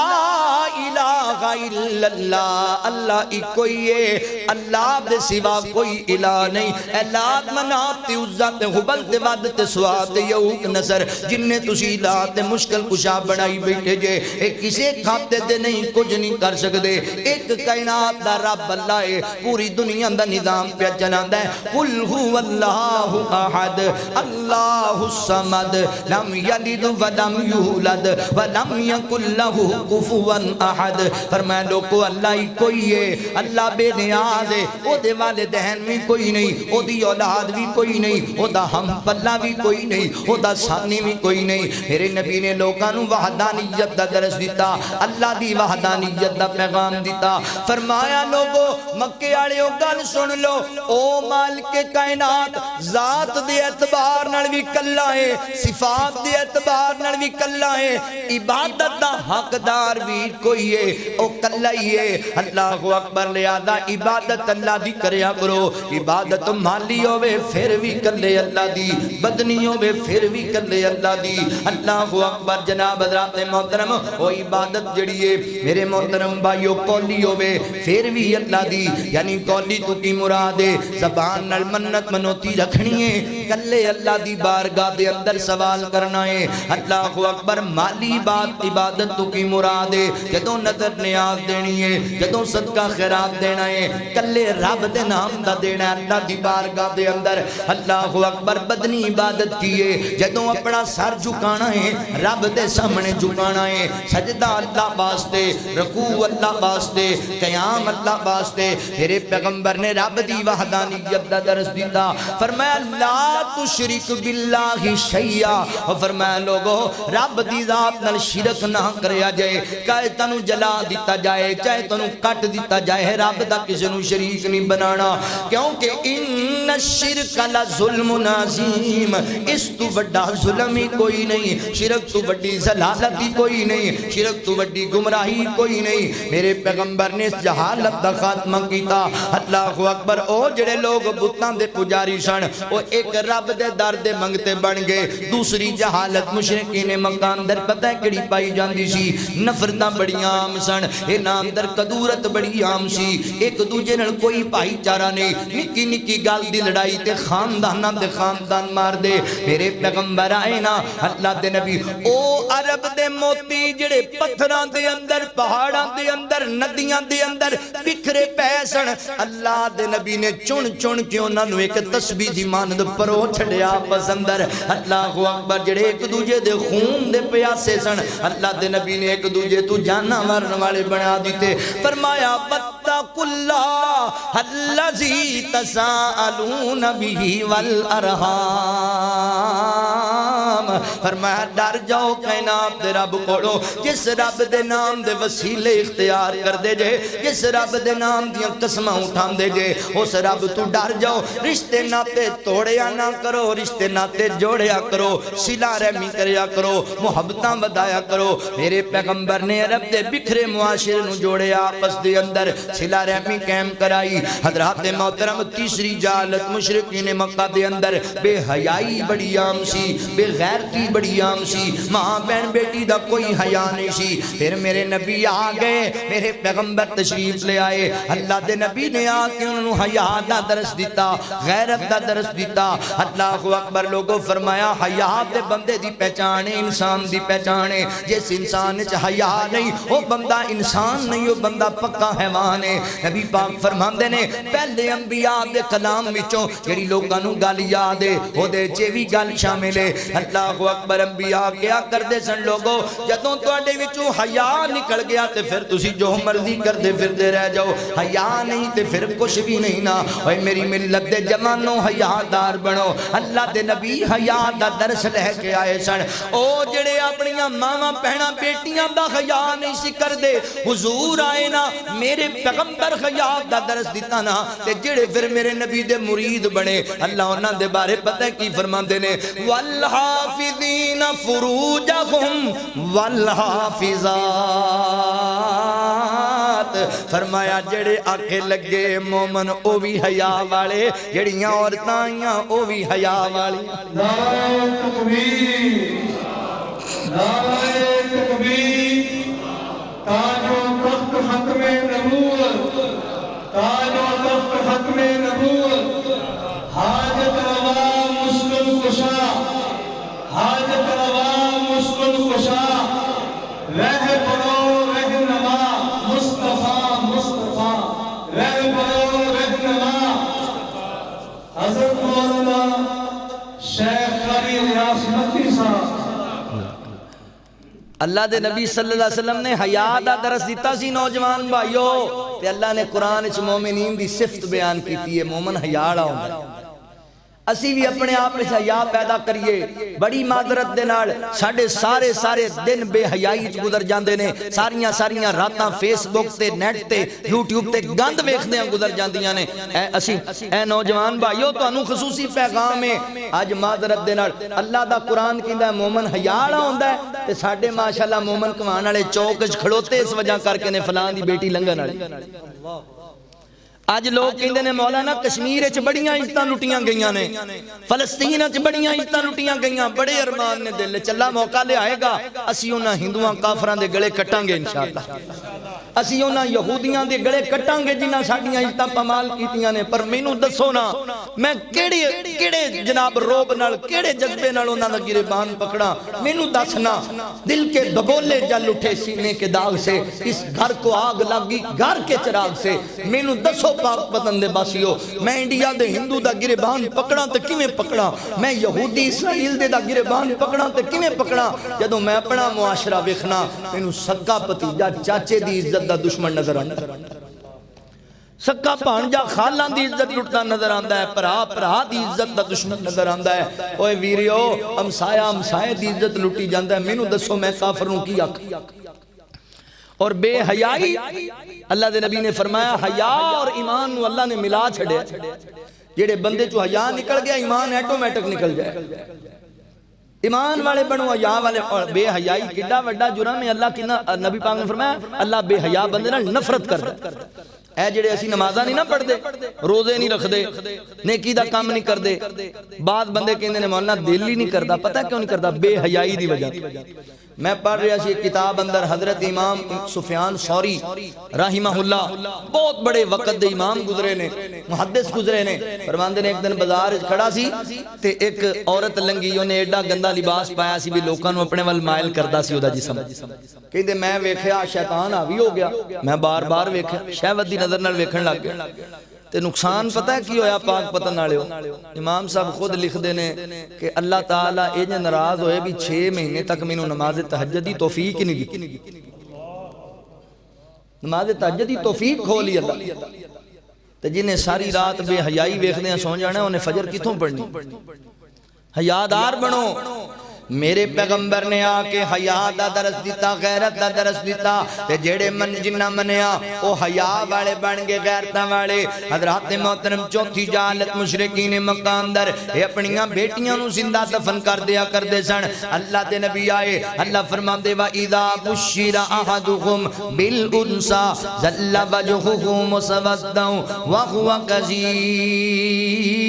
الہ الا اللہ، اللہ ایک کوئی ہے، اللہ دے سوا کوئی الہ نہیں۔ اے لات منات تے عزا تے حبل تے ود تے سوا تے یعوق نصر، جن نے تسی الہ تے مشکل کشا بنائی بیٹھے جے، اے کسے کھاتے دے نہیں کچھ نہیں کر سکدے۔ ایک کائنات دا رب اللہ ہے، پوری دنیا دا نظام پہ چلاندا ہے۔ قل هو اللہ احد اللہ الصمد لم یلد ولم یولد ولم یکن لہ کفوا احد۔ فرمایا لوگو اللہ ہی کوئی ہے، اللہ بے نیاز ہے، او دے والدین بھی کوئی نہیں، او دی اولاد بھی کوئی نہیں، او دا ہم پلہ بھی کوئی نہیں، او دا ثانی بھی کوئی نہیں۔ میرے نبی نے لوگانوں وحدانیت دا درس دیتا، اللہ دی وحدانیت دا پیغام دیتا۔ فرمایا لوگو مکے آڑے او گل سن لو، او مالک کائنات ذات ذات دے اعتبار نال بھی کلا ہے، صفات دے اعتبار نال بھی کلا ہے، عبادت دا حقدار بھی کوئی ہے او کلا ہی ہے۔ اللہ اکبر، لہذا عبادت اللہ دی کریا کرو، عبادت مالی ہوئے پھر بھی کلے اللہ دی، بدنی ہوئے پھر بھی کلے اللہ دی۔ اللہ اکبر جناب حضرات محترم، وہ عبادت جڑی ہے میرے محترم بھائیو قولی ہوئے پھر بھی اللہ دی، یعنی قولی تو کی مراد ہے زبان نال منت منوتی رکھنی ہے، کلے اللہ دی بارگاہ دے اندر سوال کرنا ہے۔ اللہ اکبر، مالی بات عبادت تو کی مراد ہے، جدوں نظر نیاز دینی ہے، جدوں صدقہ خیرات دینا ہے، کلے رب دے نام دا دینا ہے اللہ دی بارگاہ دے اندر۔ اللہ اکبر، بدنی عبادت کیے جدوں اپنا سر جھکانا ہے رب دے سامنے جھکانا ہے، سجدہ اللہ واسطے، رکوع اللہ واسطے، قیام اللہ واسطے۔ میرے پیغمبر نے رب دی وحدانیت دا درس دیتا، فرمایا لا تشرک باللہ شیئا، اور فرمایا لوگو رب دی ذات نال شرک نہ کریا جائے، چاہے تنو جلا دیتا جائے، چاہے تنو کٹ دیتا جائے، رب دا کسی نو شریک نہیں بنانا، کیونکہ ان الشرک لظلم عظیم، اس تو بڑا ظلم ہی کوئی نہیں، شرک تو بڑی ضلالت ہی کوئی نہیں، شرک تو بڑی گمراہی کوئی نہیں۔ میرے پیغمبر نے اس جہالت دا خاتمہ کیتا۔ اللہ اکبر، او جڑے لوگ بتاں دے پجاری سن او ایک رب دے در دے منگتے بن گئے۔ دوسری جہالت مشرکین مکہ اندر پتہ ہے کڑی پائی جاندی سی، نفرتاں بڑی عام سن، انہاں اندر کدورت بڑی عام سی، ایک دوجے نال کوئی بھائی چارہ نہیں، نکی نکی گل دی لڑائی تے خانداناں دے خاندان مار دے۔ میرے پیغمبر آئے نا اللہ دے نبی، او عرب دے موتی جڑے پتھراں دے اندر، پہاڑاں دے اندر، ندیاں دے اندر بکھرے پیسن، اللہ دے نبی نے چن چن کے انہاں نو ایک تسبیح دی مانند پرو چھڑیا آپس اندر۔ اللہ اکبر، جڑے ایک دوجے دے خون دے پیاسے سن، اللہ دے نبی نے ایک دوجے تو جانا مارن والے بنا دیتے۔ فرمایا واتقوا اللہ الذی تساءلون بہ والارحام، فرمایا ڈر جاؤ کائنات دے رب کوڑو، جس رب دے نام دے وسیلے اختیار کر دے جے، جس رب دے نام دیاں قسماں اٹھان دے جے، اس رب تو ڈر جاؤ۔ رشتے ناتے توڑیا نہ کرو، رشتے ناتے جوڑیا کرو، صلہ رحمی کریا کرو، محبتاں ودایا کرو۔ میرے پیغمبر نے عرب دے بکھرے معاشرے نو جوڑیا آپس دے اندر، صلہ رحمی قائم کرائی۔ حضرات محترم، تیسری جہالت مشرکین مکہ دے اندر بے حیائی بڑی عام سی، بے غیرتی بڑی عام سی، ماں بہن بیٹی دا کوئی حیا نہیں سی۔ پھر میرے نبی آ گئے، میرے پیغمبر تشریف لے آئے، اللہ دے نبی نے آ کے انہوں حیا دا درس دیتا، غیرت دا درس دیتا۔ اللہ اکبر، لوگوں فرمایا حیا دے بندے دی پہچانے، انسان دی پہچانے، جس انسان وچ حیا نہیں وہ بندہ انسان نہیں، وہ بندہ پکا حیوان ہے۔ نبی پاک فرماندے نے پہلے انبیاء دے کلام وچوں جڑی لوکاں نوں گل یاد ہے او دے چ وی گل شامل ہے۔ اللہ اکبر، انبیاء کیا کردے سن لوگوں، جدوں تواڈے وچوں حیا نکل گیا تے پھر تسی جو مرضی کردے پھردے رہ جاؤ، حیا نہیں تے پھر کچھ بھی نہیں نا۔ اوے میری ملت دے جوانوں حیا دار بنو۔ اللہ دے نبی حیا دا درس لے کے آئے سن، او جڑے اپنیاں ماواں بہناں بیٹیاں دا حیا نہیں سی کردے، حضور آئے نا میرے پیغمبر حیا دا درس دیتا نا، تے جڑے پھر میرے نبی دے مرید بنے، اللہ انہاں دے بارے پتہ کی فرماندے نے، والحافظین فروجہم والحافظات، فرمایا جڑے آکھے لگے مومن او بھی حیا والے، جڑیاں عورتاں آئیاں او بھی حیا والی۔ نعرہ تکبیر، نعرہ تکبیر، تاج و تخت ختم نبوت، تاج و تخت ختم نبوت، حاجت روا مشکل کشا، حاجت روا مشکل کشا، رہ پرو رہنما مصطفیٰ مصطفیٰ، رہ پرو رہنما حضرت مولانا شیخ قاری ریاض مکی صاحب۔ اللہ دے نبی صلی اللہ علیہ وسلم نے حیا دا درس دیتا سی نوجوان بھائیو، تے اللہ نے قرآن وچ مومنین دی صفت بیان کیتی ہے، مومن حیا والا ہوندا ہے۔ اسی بھی اپنے آپ میں حیا پیدا کریے. بڑی معذرت دے نال ساڈے سارے دن بے حیائی وچ گزر جاندے نے. ساریاں راتاں فیس بک تے نیٹ تے یوٹیوب تے گند ویکھدیاں گزر جاندیاں نے. اے نوجوان بھائیو تانوں خصوصی پیغام ہے اج معذرت دے نال. اللہ دا قرآن کہندا ہے مومن حیا والا ہوندا ہے تے ساڈے ماشاءاللہ مومن کمان والے چوک وچ کھڑوتے اس وجہ کر کے نے فلاں دی بیٹی لنگن والی. آج لوگ کہندے نے مولانا کشمیر وچ بڑیاں عزتاں لٹیاں گئیاں نے, فلسطین وچ بڑیاں عزتاں لٹیاں گئیاں, بڑے ارمان نے دل چلا موقع لے آئے گا اسی انہاں ہندوؤں کافراں دے گلے کٹاں گے انشاءاللہ. اسی انہاں یہودیاں دے گلے کٹاں گے جنہاں ساڈیاں عزتاں پامال کیتیاں نے. پر مینوں دسو نا میں کیڑے جناب روب نال کیڑے جذبے نال انہاں دا گریبان پکڑا. مینوں دسنا دل کے دبولے جل اٹھے سینے کے داغ سے, اس گھر کو آگ لگی گھر کے چراغ سے. مینوں دسو پاک وطن دے باسیو میں انڈیا دے ہندو دا گریبان پکڑا تے کیویں پکڑا, میں یہودی اسرائیل دے دا گریبان پکڑا تے کیویں پکڑا. جدوں میں اپنا معاشرہ ویکھنا مینوں سکا بھتیجا چاچے دی عزت دا دشمن نظر آندا, سکا بھانجا خالاں دی عزت لٹدا نظر آندا ہے, بھرا دی عزت دا دشمن نظر آندا ہے. اوئے ویریو ہمسایہ دی عزت لٹی جاندا ہے. مینوں دسو میں کافر نوں کی آکھاں. اور بے حیائی اللہ دے نبی نے فرمایا حیا اور ایمان نو اللہ نے ملا چھڑے. جیڑے بندے چو حیا نکل گیا ایمان ایٹومیٹک نکل جائے. ایمان والے بنو حیا والے. اور بے حیائی کڈا وڈا جرم ہے. اللہ کی نبی پاک نے فرمایا اللہ بے حیا بندے نال نفرت کردا. اے جڑے اسی نمازاں نہیں نہ پڑھ دے, روزے نہیں رکھ دے, نیکی دا کام نہیں کر دے. بعض بندے کہندے نے مولانا دل ہی نہیں کردا. پتہ کیوں نہیں کردا؟ بے حیائی دی وجہ. میں پڑھ رہا سی کتاب اندر حضرت امام سفیان ثوری رحمہ اللہ بہت بڑے وقت دے امام گزرے نے, محدث گزرے نے. فرماندے نے ایک دن بازار وچ کھڑا سی تے ایک عورت لنگی, اونے ایڈا گندا لباس پایا سی بھی لوکاں نوں اپنے ول مائل کردا سی اودا جسم. کہندے میں ویکھیا شیطان حاوی ہو گیا. میں بار ویکھیا شہوت دی نظر نال ویکھن لگ گیا. تے نقصان پتہ ہے کی ہویا پاک پتن والے ہو. امام صاحب خود لکھ دے نے کہ اللہ تعالیٰ اے جے ناراض ہوئے بھی 6 مہینے تک مینوں نماز تہجد دی توفیق ہی نہیں دی. نماز تہجد دی توفیق کھولی اللہ. تے جنہیں ساری رات بے حیائی ویکھدے ہیں سو جانا انہیں فجر کتھوں پڑھنی. حیادار بنو. میرے پیغمبر نے آ کے حیا دا درس دیتا, غیرت دا درس دیتا. تے جڑے جنہ منیا او حیا والے بن گئے, غیرتاں والے. حضرات محترم چوتھی جہالت مشرکین مکہ اندر اے اپنیاں بیٹیاں نوں زندہ دفن کر دیا کردے سن. اللہ دے نبی آئے, اللہ فرماندے وَإِذَا بُشِّرَ أَحَدُكُمْ بِالْأُنْثَىٰ ظَلَّ وَجْهُهُ مُسْوَدًّا وَهُوَ كَظِيمٌ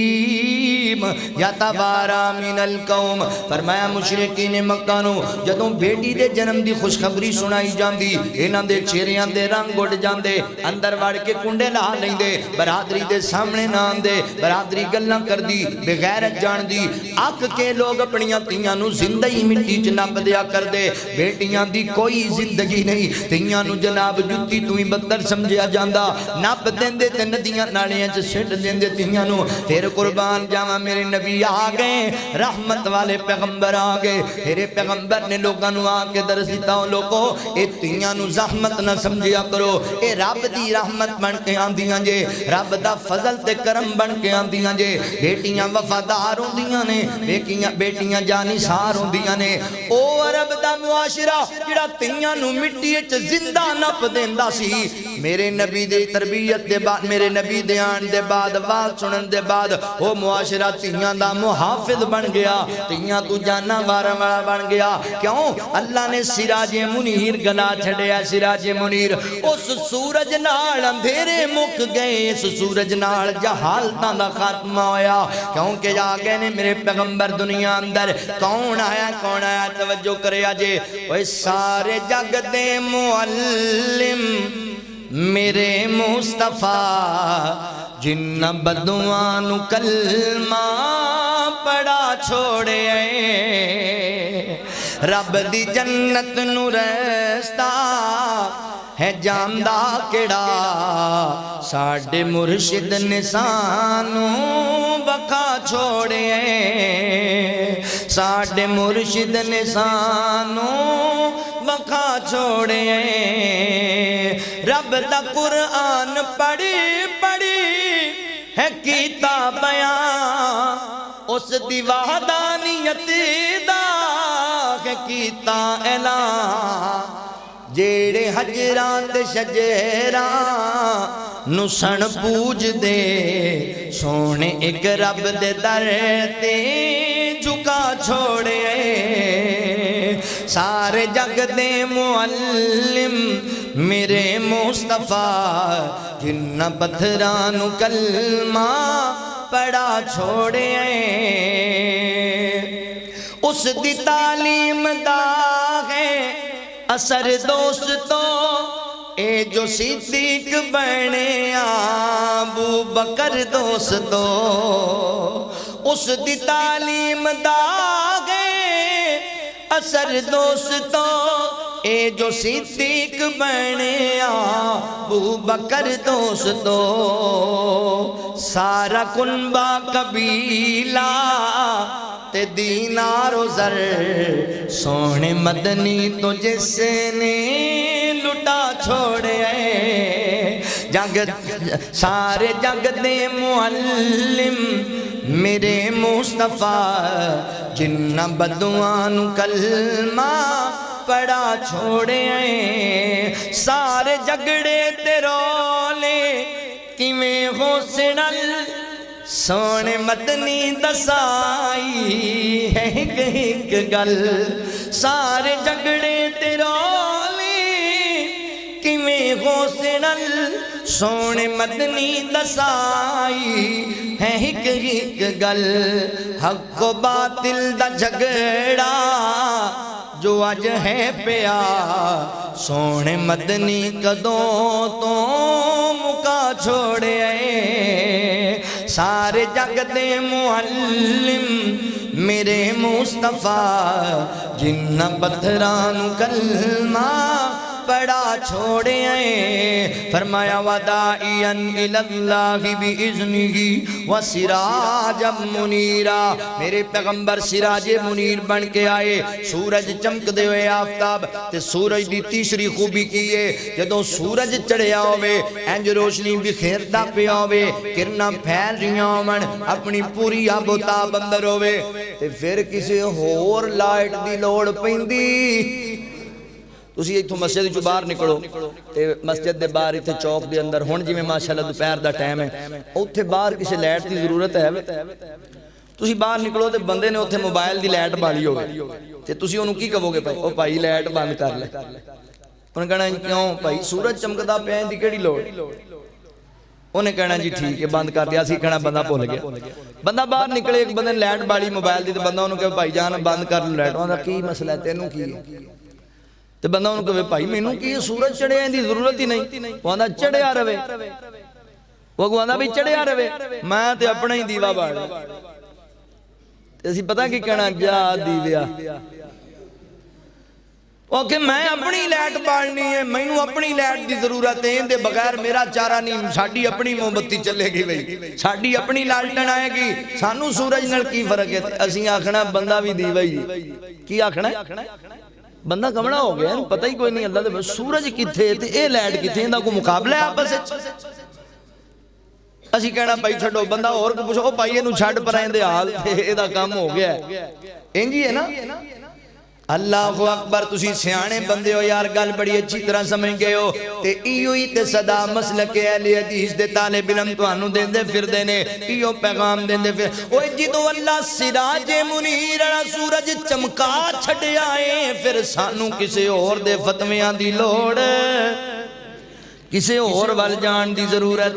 يَتَوَارَىٰ مِنَ الْقَوْمِ. فرمایا مشرکین مکہ نو جدوں بیٹی دے جنم دی خوشخبری سنائی جاندی انہاں دے چہریاں دے رنگ اڑ جاندے, اندر وڑ کے کنڈے لا لیندے, برادری دے سامنے نہ آندے, برادری گلاں کردی بغیرت جان دی. اک کے لوگ اپنیاں تیاں نو زندہ ہی مٹی چ نپ دیا کردے. بیٹیاں دی کوئی زندگی نہیں, تیاں نو جناب جُتی تو ہی بدتر سمجھیا جاندا. نپ دیندے تے ندیاں نالیاں چ سٹ دیندے تیاں نو. پھر قربان جاواں میرے نبی آ گئے, رحمت والے پیغمبر آ گئے. میرے پیغمبر نے لوگاں نو آ کے درس دیتا ہوں لوگو اے تیاں نو زحمت نہ سمجھیا کرو, اے رب دی رحمت بن کے آندیاں جے, رب دا فضل تے کرم بن کے آندیاں جے. بیٹیاں وفادار ہوندیاں نے, بیٹیاں جانثار ہوندیاں نے. او عرب دا معاشرہ جڑا تیاں نو مٹی وچ زندہ نپ دیندا سی, میرے نبی دی تربیت دے بعد, میرے نبی دے آن دے بعد, واز سنن دے بعد او معاشرہ تیاں دا محافظ بن گیا. تیاں تو جانا والا بن گیا. کیوں؟ اللہ نے سراج منیر گلا چھڑیا. سراج منیر اس سورج نال اندھیرے مک گئے, اس سورج نال جہالتاں دا خاتمہ ہویا. کیونکہ جا گئے نے میرے پیغمبر دنیا اندر. کون آیا توجہ کرے آجے. وہ سارے جگ دے معلم میرے مصطفیٰ جنہ بدوانو کلمہ پڑا چھوڑے, رب دی جنت نو رستہ ہے جاندہ کڑا. ساڑھے مرشد نے سانو بکا چھوڑے, ساڑھے مرشد نے سانو بکا چھوڑے. رب دا قرآن پڑھی ہے کیتا بیان, اس دی وحدانیت دا کیتا اعلان جیڑے حجراں تے شجراں نو سن پوج دے سونے ایک رب دے در تے جھکا چھوڑے سارے جگ دے معلم میرے مصطفیٰ جنہ پتھرانو کلمہ پڑا چھوڑے اس دی تعلیم دا ہے اثر دوستو اے جو صدیق بنے ابو بکر دوستو اس دی تعلیم دا ہے اثر دوستو اے جو صدیق بنے ابو بکر دوستو سارا کنبہ قبیلہ تے دینار و زر سونے مدنی تو جس نے لٹا چھوڑے جگ سارے جگ دے معلم میرے مصطفیٰ جنہ بدوان کلمہ پڑا چھوڑے سارے جگڑے تے رولے کیویں ہو سنل سونے مدنی دسائی ہے ایک گل سارے جگڑے تے رولے کیویں ہو سنل سونے مدنی دسائی ہے ایک گل حق و باطل دا جھگڑا جو آج ہے پیا سونے مدنی کدوں تو مکا چھوڑے سارے جگ دے معلم میرے مصطفیٰ جنہ پتھرانو کلمہ پڑا چھوڑے فرمایا وداعیاً الاللہ بِإِذْنِهِ وَسِرَاجًا مُنِیرًا میرے پیغمبر سراج منیر بن کے آئے سورج چمک دے ہوئے آفتاب تے سورج دی تیسری خوبی کیے جدوں سورج چڑھیا ہوئے انج روشنی بکھیرتا پیا ہوئے کرنا پھیل رہیاں من اپنی پوری آب و تاب اندر ہوئے تے پھر کسی ہور لائٹ دی لوڑ پیندی تسی ایتھوں مسجد جو باہر نکلو تے مسجد دے باہر ایتھے چوک دے اندر ہن جی میں ماشاءاللہ دوپہر دا ٹائم ہے اوتھے باہر کسی لائٹ دی ضرورت ہے تسی باہر نکلو تے بندے نے اوتھے موبائل دی لائٹ بالی ہوگی تے تسی انہوں کی کہو گے بھائی او بھائی لائٹ بند کر لے انہوں کہنا کیوں بھائی سورج چمکدا پیا دی کیڑی لوڑ انہیں کہنا جی ٹھیک ہے بند کر دیا اسی کہنا بندہ بھول گیا بندہ باہر نکلے ایک بندے لائٹ بالی موبائل دی تے بندہ انہوں کہ بھائی جان بند کر لو لائٹ انہوں کی مسئلہ ہے تینوں کی تے بندہ انہوں کہے بھائی میں نوں کی سورج چڑھے ہیں دی ضرورت ہی نہیں وہ آندھا چڑھے آ رہے وہ آندھا بھی چڑھے آ رہے میں تے اپنا ہی دیوہ باڑ تے اسی پتہ کی کہنا جا دیویا کہ میں اپنی لائٹ باڑنی ہے میں نوں اپنی لائٹ دی ضرورت ہے دے بغیر میرا چارہ نہیں ساڑی اپنی مومبتی چلے گی بھئی ساڑی اپنی لالٹن آئے گی سانو سورج نل کی فرق ہے اسی آکھنا بندہ بھی دیوہ ہی کی آکھنا ہے بندہ کمڑا ہو گیا پتہ ہی کوئی نہیں اللہ دے سورج کی تھے اے لائٹ کی تھے اندہ کو مقابلہ ہے آپس اسی کہنا بھائی چھڑو بندہ اور کو پوچھو بھائی یہ نو چھڑ پر آئیں دے حال اے دا کام ہو گیا ہے انجی ہے نا اللہ اکبر تسی سیانے بندے ہو یار گل بڑی اچھی طرح سمجھ گئے ہو تے ایو ہی تے صدا مسلک اہل حدیث دے طالب علم توانو دین دے پھر دینے ایو پیغام دین دے پھر اوہ جدو اللہ سراج منیر سورج چمکا چھڑے آئے پھر سانو کسے اور دے فتویاں دی لوڑ کسے اور وال جان دی ضرورت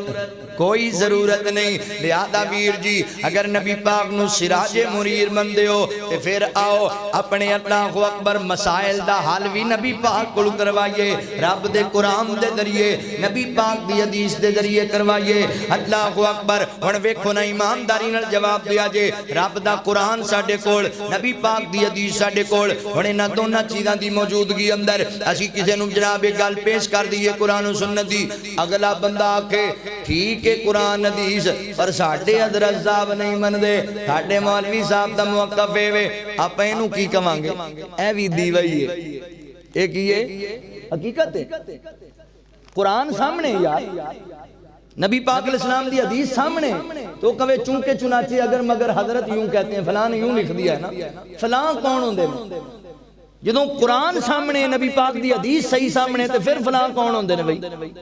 کوئی ضرورت نہیں لہذا ویر جی اگر نبی پاک نو سراج منیر مندے ہو تے پھر آؤ اپنے اللہ اکبر مسائل دا حال بھی نبی پاک کو کروائیے رب دے قرآن دے ذریعے نبی پاک دی حدیث دے ذریعے کروائیے اللہ اکبر ہن ویکھو نا ایمانداری نال جواب دیا جے رب دا قرآن ساڈے کول نبی پاک دی حدیث ساڈے کول ہن انہاں دونوں چیزاں دی موجودگی اندر اسی کسے نو جناب ایک گل پیش کر دیئے قرآن و سنت دی اگلا بندہ آکھے ٹھیک ہے قرآن حدیث پر ساڑھے حضرت صاحب نہیں من دے ساڑھے مولوی صاحب دا موقف ہے آپ اینو کی کمانگے اے بھی دیوئی ہے ایک یہ حقیقت ہے قرآن سامنے یار نبی پاک علیہ السلام دی حدیث سامنے تو کہے چونکہ چنانچہ اگر مگر حضرت یوں کہتے ہیں، فلاں نے یوں لکھ دیا ہے نا، فلاں کون ہوندے نے؟ جدوں قرآن سامنے، نبی پاک دی حدیث صحیح سامنے، تے پھر فلاں کون ہوندے نے بھائی؟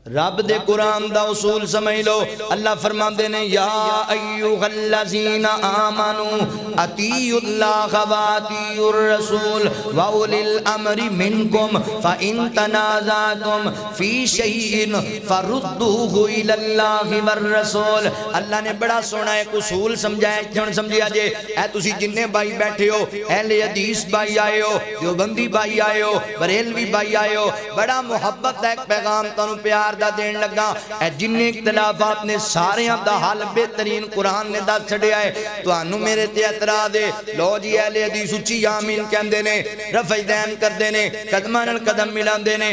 رب دے قرآن دا اصول سمجھ لو۔ اللہ فرماندے نے یا ایھا الذین آمنوا اطیعوا اللہ واطیعوا الرسول واولی الامر منکم فإن تنازعتم فی شیء فردوہ الی اللہ والرسول۔ اللہ نے بڑا سونا ایک اصول سمجھایا، جن سمجھیا جے اے تسی جننے بھائی بیٹھے ہو، اہل حدیث بھائی آئے ہو، دیوبندی بھائی آئے ہو، بریلوی بھائی آئے ہو، بڑا محبت دا ایک پیغام تانوں پیار دا دین لگا، اے جن اختلافات نے سارے دا حال بہترین قرآن نے دا چھڑیا ہے۔ تو آنو میرے تے اعتراض ہے، لو جی اہل حدیث اچھی آمین کہن دینے، رفع دین کر دینے، قدمان القدم ملان دینے،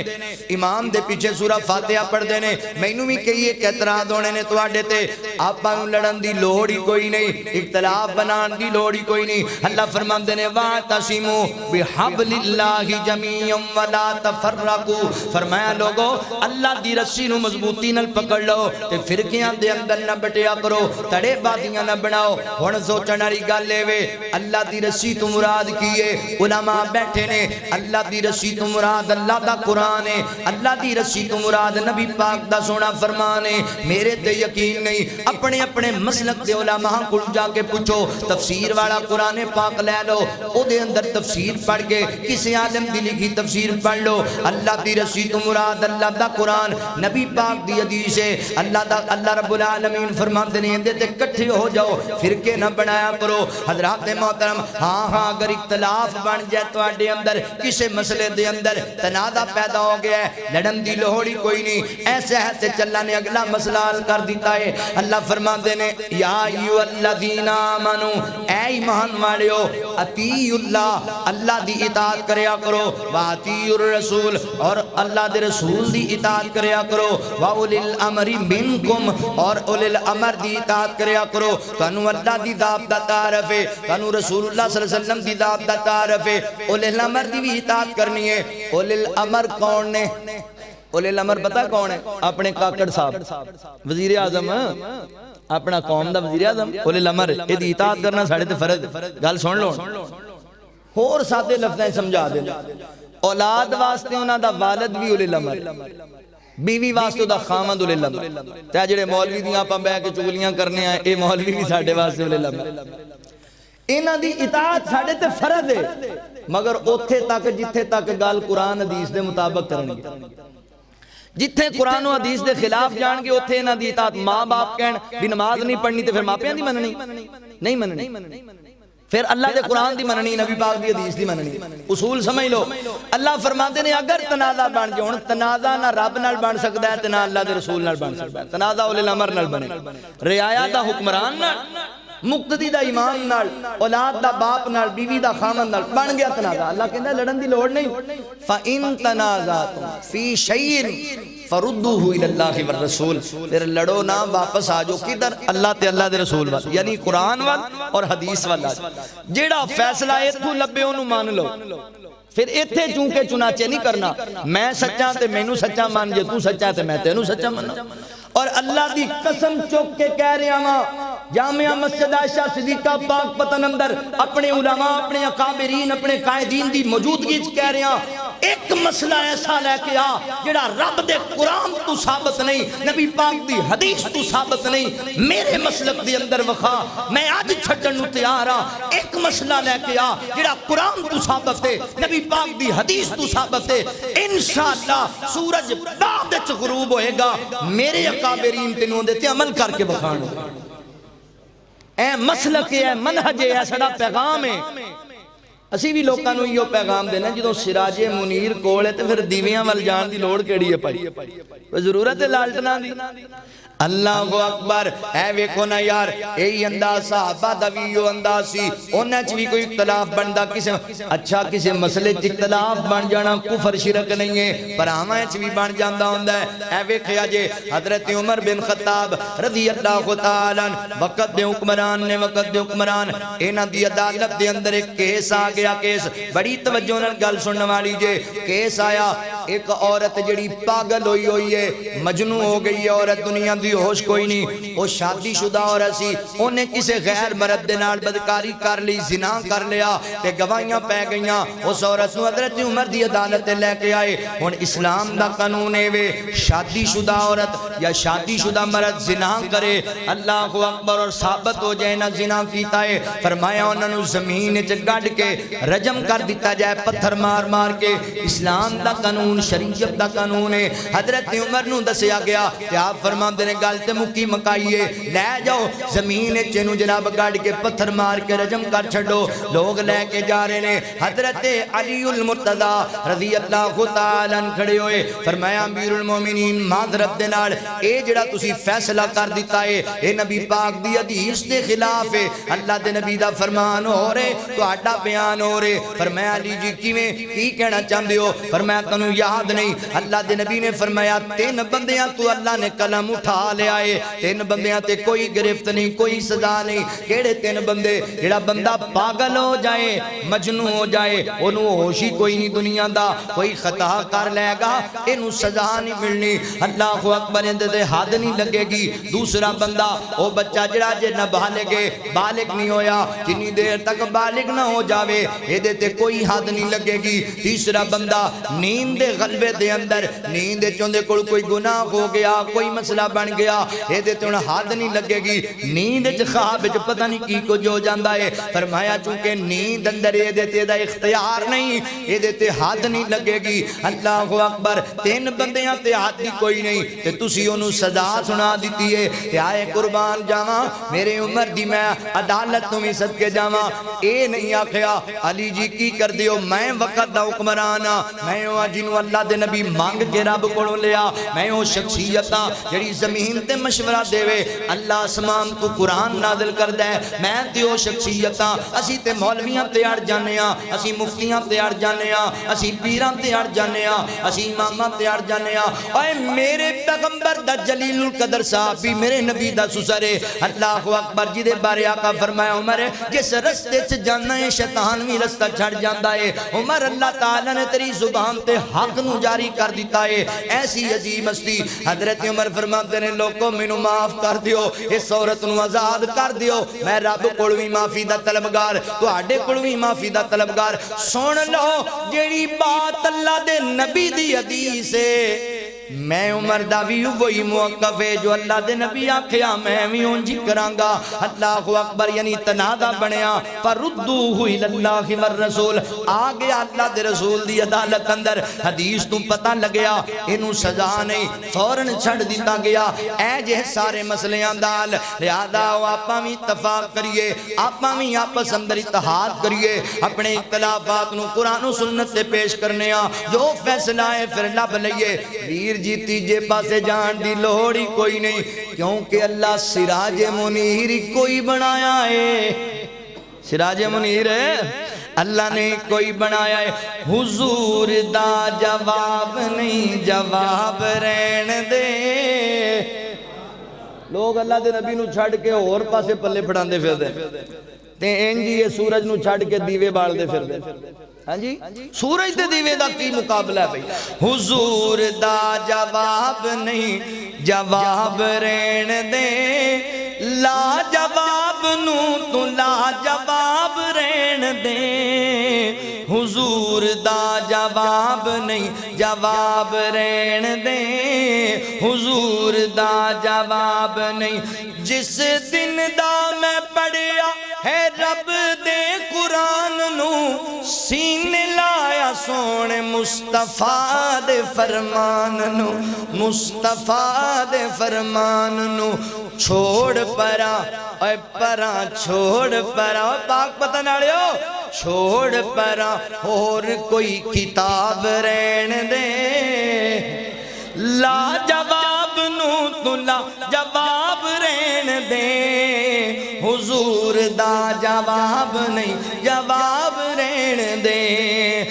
امام دے پیچھے سورہ فاتحہ پڑھ دینے، میں نو بھی کئی ایک اعتراض ہونے نے تو آڈے تے آپ پانو لڑن دی لوڑی کوئی نہیں، اختلاف بنان دی لوڑی کوئی نہیں۔ اللہ فرمان دینے وَاعْتَصِمُوا بِحَبْلِ اللَّهِ جَمِيعًا وَلَا تَفَرَّقُوا۔ فرمایا لوگو اللہ دی رسی نو مضبوطی نل پکڑ لو تے فرقیاں دے اندر نہ بٹیا کرو، تڑے بازیاں نہ بناؤ۔ ہن سوچن والی گل اے وے اللہ دی رسی تو مراد کیے؟ علماء بیٹھے نے، اللہ دی رسی تو مراد اللہ دا قرآن ہے، اللہ دی رسی تو مراد نبی پاک دا سونا فرمان ہے۔ میرے تے یقین نہیں، اپنے اپنے مسلک دے علماء کو جا کے پوچھو، تفسیر والا قرآن پاک لے لو، او دے اندر تفسیر پڑھ کے کسی عالم دی لکھی تفسیر پڑھ لو۔ اللہ دی رسی تو مراد اللہ دا قرآن، نبی پاک دی حدیث ہے۔ اللہ رب العالمین فرماتے ہیں اندے تے کٹھے ہو جاؤ، فرقے نہ بنایا کرو۔ حضرات محترم، ہاں اگر اختلاف بن جائے تو آڈے اندر کسے مسئلے دے اندر تنازع پیدا ہو گیا ہے، لڑن دی لوڑی کوئی نہیں، ایسے ہے اللہ نے اگلا مسئلہ حل کر دیتا ہے۔ اللہ فرماتے ہیں یا ایھا الذین آمنوا، اے ایمان والےو، اطیعوا اللہ، اللہ دی اطاعت کریا کرو، واطیعوا الرسول، اور اللہ دے رسول دی اطاعت کریا کرو، واولی الامر منکم، اور اولی الامر دی اطاعت کریا کرو۔ تانوں اللہ دی ذات دا تعارف ہے، تانوں رسول اللہ صلی اللہ علیہ وسلم دی ذات دا تعارف ہے، اولی الامر دی بھی اطاعت کرنی ہے۔ اولی الامر کون نے؟ اولی الامر پتہ کون ہے؟ اپنے کاکڑ صاحب وزیر اعظم، اپنا قوم دا وزیر اعظم اولی الامر، یہ دی اطاعت کرنا ساڑھے تے فرض۔ گل سن لو، اور ساتھے لفظیں سمجھا دیں۔ اولاد واسطے انہاں دا والد بھی اولی الامر، بیوی واسطے دا خامد اولی الامر۔ چاہے جڑے مولوی دیاں پا بے کے چگلیاں کرنے آئے، اے مولوی بھی ساڑھے واسطے اولی الامر۔ انہاں دی اطاعت ساڑھے تے فرض ہے، مگر اوتھے تک جتھے تک گل قرآن حدیث دے مطابق کرنی۔ جتھے قرآن و حدیث دے خلاف جان گے اوتھے انہاں دی اطاعت ماں باپ کہن بھی نماز نہیں پڑھنی تے پھر ماں پیاں دی مننی نہیں مننی، پھر اللہ دے قرآن دی مننی، نبی پاک دی حدیث دی مننی۔ اصول سمجھ لو، اللہ فرماتے ہیں اگر تنازع بن جاؤ، تنازع نہ رب نال بن سکتا ہے تے نہ اللہ دے رسول نال بن سکتا ہے، تنازع اولی الامر نال بنے، رعایا دا حکمران نال، مقتدی دا امام نال، اولاد دا باپ نال، بیوی دا خامن نال بن گیا تنازع۔ اللہ کہتا ہے لڑن دی لوڑ نہیں۔ فَإِن تَنَازَعْتُمْ فِي شَيْءٍ فَرُدُّوهُ إِلَى اللَّهِ وَالرَّسُولِ، پھر لڑو نہ، واپس آجو کدھر؟ اللہ تے اللہ دے رسول وال، یعنی قرآن وال اور حدیث وال۔ جیڑا فیصلہ ایتھوں لبے انہوں مان لو، پھر ایتھے چونکہ چنانچہ نہیں کرنا، میں سچا تے مینوں سچا مان جے، تو سچا تے میں تینوں سچا مانا۔ اور اللہ دی قسم چوک کے کہہ رہے ہیں، جامعہ مسجد عائشہ صدیقہ پاک پتن اندر اپنے علماء، اپنے اکابرین، اپنے قائدین دی موجودگی کہہ رہے ہیں ایک مسئلہ ایسا لے کے آ جڑا رب دے قرآن تو ثابت نہیں، نبی پاک دی حدیث تو ثابت نہیں، میرے مسلک دے اندر وخا، میں آج چھٹن نو تیار ہاں۔ ایک مسئلہ لے کے آ جڑا قرآن تو ثابت ہے، نبی پاک دی حدیث تو ثابت ہے، انشاءاللہ سورج بعد وچ غروب ہوئے گا، میرے اکابرین تینوں دے تے عمل کر کے بخانے۔ اے مسلک ہے، منہج ہے، سڑا پیغام ہے۔ اسی بھی لوگاں نوں یہ پیغام دینا جدوں سراج منیر کول ہے تے پھر دیویاں وال جان دی لوڑ کیڑی ہے پائی؟ ضرورت ہے لالٹنا دی۔ اللہ اکبر، اے ویکھو نا یار، یہی انداز صحابہ دا بھی یہ انداز سی، انہاں چ بھی کوئی اختلاف بندا، کسے اچھا کسے مسئلے چ اختلاف بن جانا کفر شرک نہیں ہے، پر آواں چ بھی بن جاندا ہوندا ہے۔ اے ویکھیا جے حضرت عمر بن خطاب رضی اللہ تعالی عنہ وقت دے حکمران نے، وقت دے حکمران، انہاں دی عدالت دے اندر ایک کیس آ گیا۔ کیس بڑی توجہ نال گل سنن والی جے، کیس آیا ایک عورت جڑی پاگل ہوئی ہوئی ہے مجنون ہو گئی ہے عورت دنیا دی ہوش کوئی نہیں وہ شادی شدہ عورت سی انہیں کسے غیر مرد دے نال بدکاری کر لی زنا کر لیا تے گواہیاں پہ گئیاں اس عورت نو حضرت عمر دی عدالت لے کے آئے ہن اسلام دا قانون ہے وے شادی شدہ عورت یا شادی شدہ مرد زنا کرے اللہ اکبر اور ثابت ہو جائے نہ زنا کیتا ہے فرمایا انہوں نے زمین وچ گڈ کے رجم کر دیتا جائے پتھر مار مار کے اسلام دا قانون شریعت دا قانون ہے حضرت عمر نو دسیا گیا کہ آپ فرماندے نے گل تے مکی مکائیے لے جاؤ زمین وچ نو جناب گڈ کے پتھر مار کے رجم کر چھڈو لوگ لے کے جا رہے نے حضرت علی المرتضی رضی اللہ تعالی عنہ کھڑے ہوئے فرمایا امیر المومنین معذرت دے نال اے جڑا تسی فیصلہ کر دیتا ہے اے نبی پاک دی حدیث دے خلاف ہے اللہ دے نبی دا فرمان ہو رہے تہاڈا بیان ہو رہے فرمایا علی جی کیویں کی کہنا چاہندے ہو فرمایا تانوں یاد نہیں اللہ دے نبی نے فرمایا 3 بندیاں تو اللہ نے قلم اٹھا لیا ہے 3 بندیاں تے کوئی گرفت نہیں کوئی سزا نہیں کیڑے 3 بندے جڑا بندہ پاگل ہو جائے مجنون ہو جائے انہوں ہوش ہی کوئی نہیں دنیا دا کوئی خطا کر لے گا انہوں سزا نہیں ملنی اللہ اکبر اندے تے حد نہیں لگے گی دوسرا بندہ او بچہ جڑا جے نہ بالغ نہیں ہویا جنی دیر تک بالغ نہ ہو جاوے اے دے تے کوئی حد نہیں لگے گی تیسرا بندہ نیند دے غلبے دے اندر نیند چوندے کوئی گناہ ہو گیا کوئی مسئلہ بن گیا اے دے تے حد نہیں لگے گی نیند چ خواب چ پتہ نہیں کی کچھ ہو جاندا ہے فرمایا چونکہ نیند اندر اے دے تے دا اختیار نہیں اے دے تے حد نہیں لگے گی اللہ اکبر 3 بندیاں تے حد دی کوئی نہیں تے تسی اونوں سزا سنا دتی ہے تے آئے قربان جاواں میرے عمر دی میں عدالت تو بھی صدقے جاواں اے نہیں آکھیا علی جی کی کر دیو میں وقت دا حکمران میں او جنوں اللہ دے نبی مانگ کے رب کولوں لیا میں او شخصیتاں جڑی زمین تے مشورہ دیوے اللہ اسمان تو قرآن نازل کر دے میں تے او شخصیتاں اسی تے مولویاں تے اڑ جانے ہاں اسی مفتیاں تے اڑ جانے ہاں اسی پیراں تے اڑ جانے ہاں اسی اماماں تے اڑ جانے ہاں اے میرے پیغمبر دا جلیل القدر صاحب بھی میرے نبی دا سسر ہے اللہ اکبر جی دے بارے آقا فرمایا عمر جس رستے سے جانا ہے شیطان بھی رستہ چھڑ جاندہ ہے عمر اللہ تعالیٰ نے تیری زبان تے حق نو جاری کر دیتا ہے ایسی عظیم ہستی حضرت عمر فرماتے ہیں لوگوں مینوں معاف کر دیو اس عورت نو آزاد کر دیو میں رب کولوی معافی دا طلبگار تو آڈے کولوی معافی دا طلبگار سن لو جیڑی بات اللہ دے نبی دی حدیث ہے میں عمر دا بھی وہی موقف ہے جو اللہ دے نبی آکھیا میں بھی انجی کرانگا اللہ اکبر یعنی تنادہ بنیا فردوہ الاللہ والرسول آگیا اللہ دے رسول دی عدالت اندر حدیث تو پتہ لگیا انہوں سزا نہیں فوراں چھڑ دیتا گیا اے جہ سارے مسئلے اندال لہذا آپا بھی اتفاق کریے آپا بھی آپس اندر اتحاد کریے اپنے اختلافات نو قرآن و سنت سے پیش کرنے جو فیصلہ ہے پھر لب لئیے ویر جی تیجے پاسے جان دی لوڑی کوئی نہیں کیونکہ اللہ سراج منیر کوئی بنایا ہے سراج منیر ہے اللہ نے کوئی بنایا ہے حضور دا جواب نہیں جواب رہن دے لوگ اللہ دے نبی نو چھڑ کے اور پاسے پلے پھڑان دے پھر دے تے انجی یہ سورج نو چھڑ کے دیوے بال دے پھر دے ہاں جی سورج دے دیوے دا کی مقابلہ ہے بھئی حضور دا جواب نہیں جواب رہن دے لا جواب نو تو لا جواب رہن دے حضور دا جواب نہیں جواب رہن دے حضور دا جواب نہیں جس دن دا میں پڑھیا ہے رب دے قرآن نو سینے لایا سونے مصطفیٰ دے فرمان نو مصطفیٰ دے فرمان نو چھوڑ پرا اے پرا چھوڑ پرا پاک پتہ ناڑے ہو چھوڑ پرا اور کوئی کتاب رہن دے لا جواب نو تو لا جواب رہن دے حضور دا جواب نہیں جواب رہن دے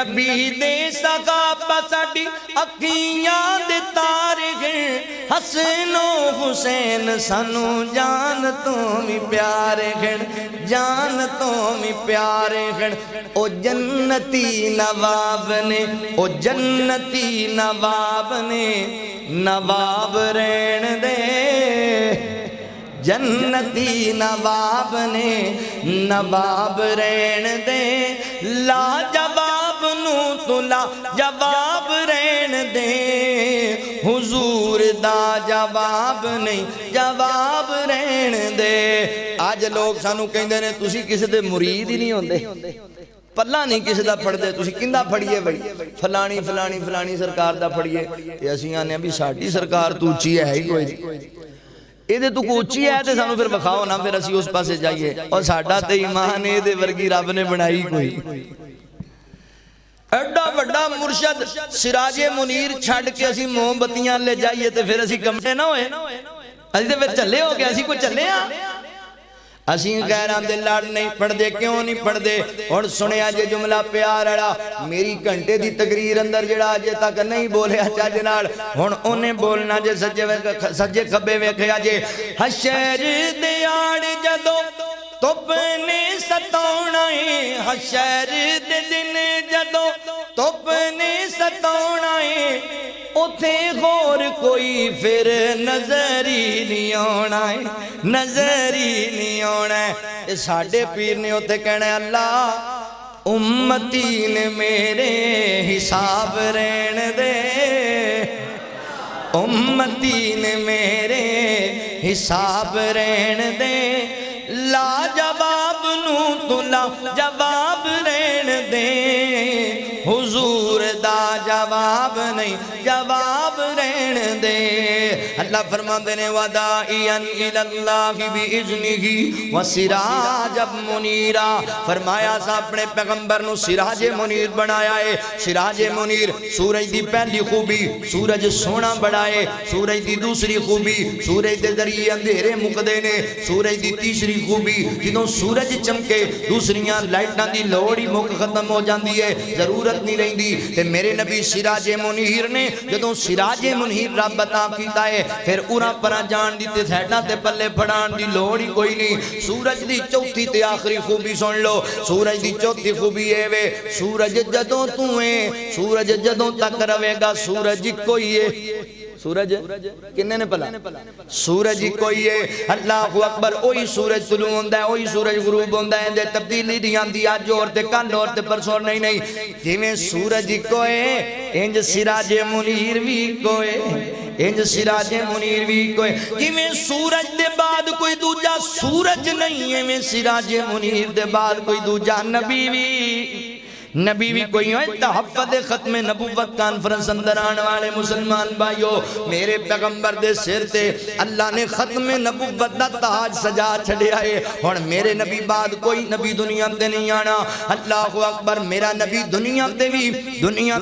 نبی دے صحابہ ساڈی اکھیاں دے تارے گھن حسن و حسین سانو جان تو بھی پیارے گھن جان تو بھی پیارے گھن او جنتی نواب نے او جنتی نواب نے نواب رہن دے جنتی نواب نے نواب رہن دے لا جواب نو تو لا جواب رہن دے حضور دا جواب نہیں جواب رہن دے آج لوگ سانو کہندے نے تسی کسی دے مرید ہی نہیں ہوندے پلا نہیں کسی دا پڑھ دے تسی کندہ پڑھئے بھائی فلانی فلانی فلانی سرکار دا پڑھئے یہ اسی آنے ابھی ساڑھی سرکار تو اچھی ہے ہی کوئی اے دے تو کو اچھی ہے تے سانو پھر بکھاؤ نا پھر اسی اس پاسے جائیے اور ساڑھا تے ایمان اے دے ورگی رب نے بنائی کوئی ایڈا وڈا مرشد سراج منیر چھڑ کے اسی موم بتیاں لے جائیے تے پھر اسی کمٹے نہ ہوئے اسی تے پھر چلے ہو گیا اسی کو چلے ہاں اسی غیران دے لڑ نہیں پڑھ دے کیوں نہیں پڑھ دے اور سنے آجے جملہ پیار اڑا میری گھنٹے دی تقریر اندر جڑا آجے تک نہیں بولے آجا جنال ہون انہیں بولنا جے سجے کھبے ویکھے آجے حشر دے آڑ جدو توپنے ستونا ہے حشر دے دن جدو توپنے ستونا ہے اتھے غور کوئی پھر نظری نہیں آنا ہے نظری نہیں آنا ہے یہ ساڑھے پیر نے اتھے کہنا ہے اللہ امتی نے میرے حساب رہن دے امتی نے میرے حساب رہن دے لا جواب نو تو لا جواب رہن دے حضور دا جواب نہیں جواب رہن دے اللہ فرماندے نے ودائیاً الاللہ بِإِذْنِهِ وَسِرَاجًا مُنِیرًا فرمایا سا اپنے پیغمبر نو سراج منیر بنایا ہے سراج منیر سورج دی پہلی خوبی سورج سونا بڑھائے سورج دی دوسری خوبی سورج دے ذریعے اندھیرے مقدے نے سورج دی تیسری خوبی جدوں سورج چمکے دوسریاں لائٹاں دی لوڑی مک ختم ہو جاندی ہے ضرورت نہیں رہی دی تے میرے نبی سراج منیر نے جدوں سراج منیر رب عطا کیتا ہے پھر اورا پرا جان دی تے سیڈاں تے پلے پھڑان دی لوڑی کوئی نہیں سورج دی چوتھی تے آخری خوبی سن لو سورج دی چوتھی خوبی ہے وے سورج جدوں تو ہے سورج جدوں تک روے گا سورج کوئی ہے سورج کنے نے پلا سورج کوئی ہے اللہ اکبر اوہی سورج طلوع ہوندہ ہے اوہی سورج غروب ہوندہ ہے اندے تبدیلی دیان دیا جو اورتے کل اورتے پرسور نہیں جی میں سورج کوئی انج سراج منیر بھی کوئی انج سراج منیر بھی کوئی جی میں سورج دے بعد کوئی دوجہ سورج نہیں ہے میں سراج منیر دے بعد کوئی دوجہ نبی بھی نبی بھی کوئی ہوئے تحفظ ختم نبوت کانفرنس اندر آنے والے مسلمان بھائیو میرے پیغمبر دے سر تے اللہ نے ختم نبوت دا تاج سجا چھڑے آئے اور میرے نبی بعد کوئی نبی دنیا تے نہیں آنا اللہ اکبر میرا نبی دنیا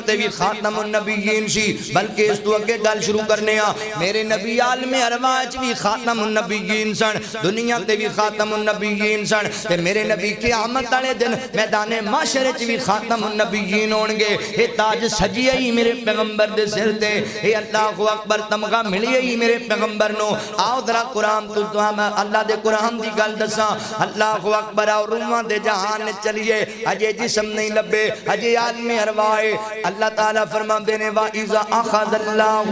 تے بھی خاتم النبیین سی بلکہ اس تو اگے گل شروع کرنے آ میرے نبی عالم ارواج بھی خاتم النبیین سن دنیا تے بھی خاتم النبیین سن تے میرے نبی قیامت والے دن میدان معاشرے چ بھی خاتم النبیین ہونگے اے تاج سجی آئی میرے پیغمبر دے سر دے اے اللہ اکبر تمغہ ملی آئی میرے پیغمبر نو آؤ درہ قرآن تو اللہ دے قرآن دی گل دسا اللہ اکبر آؤ رومہ دے جہان چلیے اجے جسم نہیں لبے اجے عالم اروائے اللہ تعالیٰ فرما دینے وَإِذَا أَخَذَ اللَّهُ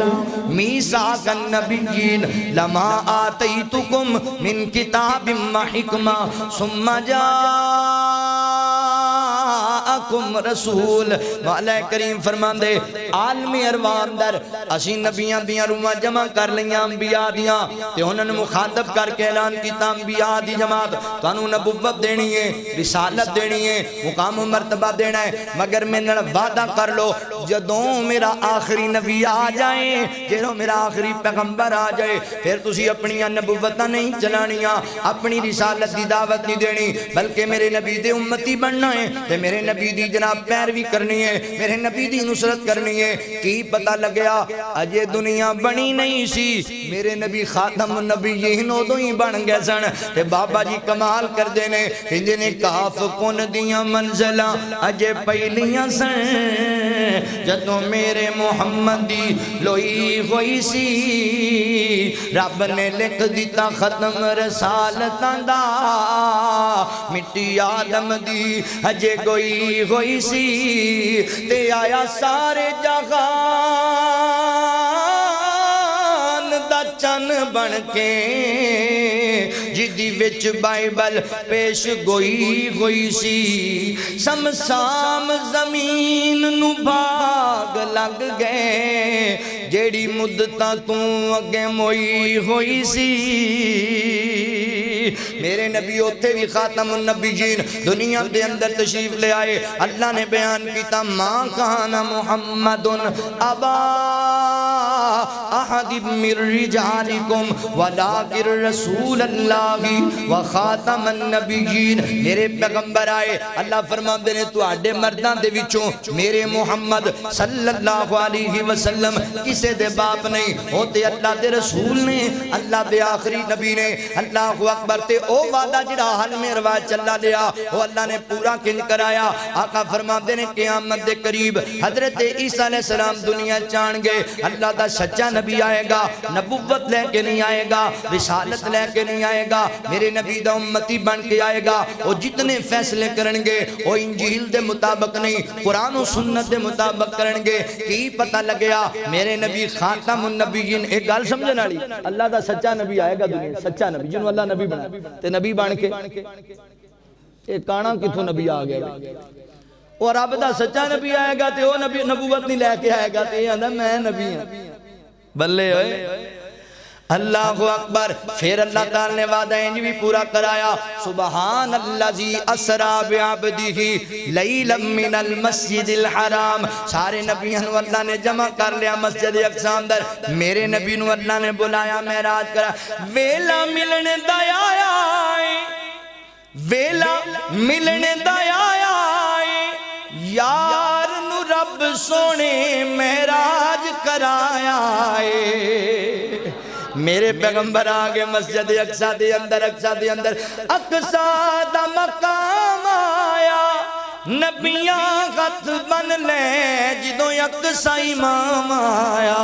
مِيثَاقَ النَّبِيِّينَ لَمَا آتَيْتُكُم مِّن كِتَابٍ وَحِكْمَةٍ ثُمَّ جاءکم رسول مولا کریم فرمان دے عالم اروان در اسی نبیاں دیاں رومہ جمع کر لیاں انبیاء دیاں تے انہوں نے مخاطب کر کے اعلان کیتا انبیاء دی جماعت تانوں نبوت دینی ہے رسالت دینی ہے مقام و مرتبہ دینا ہے مگر میں نے وعدہ کر لو جدوں میرا آخری نبی آ جائیں جدوں میرا آخری پیغمبر آ جائے پھر تسی اپنی نبوت نہیں چلانیاں اپنی رسالت دی دعوت نہیں دینی بلکہ میرے نبی دے امتی بننا ہے تے میرے نبی دی جناب پیروی کرنی ہے، میرے نبی دی نصرت کرنی ہے۔ کی پتہ لگیا اجے دنیا بنی نہیں سی، میرے نبی خاتم النبیین ادوں ہی بن گئے سن۔ تے بابا جی کمال کر دینے انجنے کاف کن دیاں منزلاں اجے پہلیاں سن، جدوں میرے محمد دی لوئی ہوئی سی، رب نے لکھ دیتا ختم رسالتاں دا، مٹی آدم دی اجے گوئی ہوئی سی، تے آیا سارے جہان دا چن بن کے، جدی وچ بائبل پیش گوئی ہوئی سی، سمسام زمین نو بھاگ لگ گئے، جیڑی مدتاں تو اگے موئی ہوئی سی۔ میرے نبی اوتھے بھی خاتم النبیین دنیا دے اندر تشریف لے آئے، اللہ نے بیان کیتا ماں کان محمد ابا احد من رجالکم ولکن رسول اللہ وخاتم النبیین۔ میرے پیغمبر آئے، اللہ فرماندے نے تواڈے مرداں دے وچوں میرے محمد صلی اللہ علیہ وسلم کسے دے باپ نہیں، ہوتے اللہ دے رسول نے، اللہ دے آخری نبی نے۔ اللہ اکبر۔ تے او وعدہ جڑا حل میں رواج چلا لیا وہ اللہ نے پورا کن کرایا۔ آقا فرماندے نے قیامت دے قریب حضرت عیسیٰ علیہ السلام دنیا چان گے، اللہ دا سچا نبی آئے گا، نبوت لے کے نہیں آئے گا، رسالت لے کے نہیں آئے گا، میرے نبی دا امتی بن کے آئے گا۔ وہ جتنے فیصلے کرنگے وہ انجیل دے مطابق نہیں، قرآن و سنت دے مطابق کرنگے۔ کی پتہ لگیا میرے نبی خاتم النبیین، ایک گال سمجھن والی، اللہ دا سچا نبی آئے گا دنیا، سچا نبی جنہوں اللہ نبی بنا تے نبی بن کے ایک کانا کتھوں نبی آ گیا، اور رب دا سچا نبی آئے گا تے وہ نبی نبوت نہیں لے کے آئے گا تے یہ آندہ میں نبی ہوں۔ بلے ہوئے اللہ اکبر۔ پھر اللہ تعالی نے وعدہ انج بھی پورا کرایا، سبحان الذی اسرا بعبدہ لیلا من المسجد الحرام۔ سارے نبیوں کو اللہ نے جمع کر لیا مسجد اقصی اندر، میرے نبی نو اللہ نے بلایا معراج کرا، ویلا ملنے دا آیا ہے، ویلا ملنے دا آیا ہے، یار نو رب سونے معراج کرایا ہے۔ میرے پیغمبر آگے مسجد اقصی دے اندر، اقصی دے اندر اقصی دا مقام آیا، نبیاں غت بن لے جدوں اقصی امام آیا۔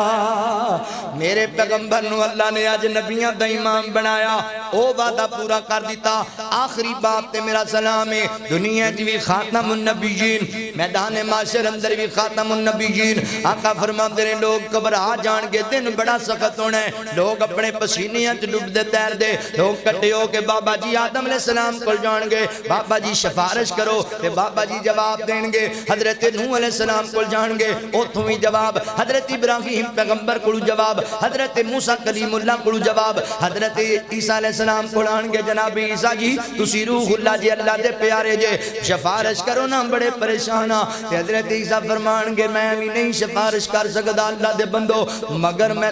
میرے پیغمبر نو اللہ نے آج نبیاں دا امام بنایا، او وعدہ پورا کر دیتا۔ آخری بات تے میرا سلام ہے، دنیا جی بھی خاتم النبیین، میدان معاشر اندر بھی خاتم النبیین۔ آقا فرماندے نے لوگ گھبرا جان گے، دن بڑا سخت ہونا ہے، لوگ اپنے پسینیاں تے ڈوب دے تیر دے، لوگ کٹے ہو کے بابا جی آدم علیہ السلام کول جان گے، بابا جی سفارش کرو، تے بابا جی جواب دیں گے، حضرت نوح علیہ السلام کول جان گے، اوتھوں ہی جواب، حضرت ابراہیم پیغمبر کولو جواب، حضرت موسیٰ کلیم اللہ کولو جواب، حضرت عیسیٰ علیہ السلام کول آن گے، جناب عیسیٰ جی تسی روح اللہ جی اللہ دے پیارے جے، سفارش کرو نا بڑے پریشانا۔ حضرت عیسیٰ فرمان گے میں بھی نہیں سفارش کر سکتا اللہ دے بندو، مگر میں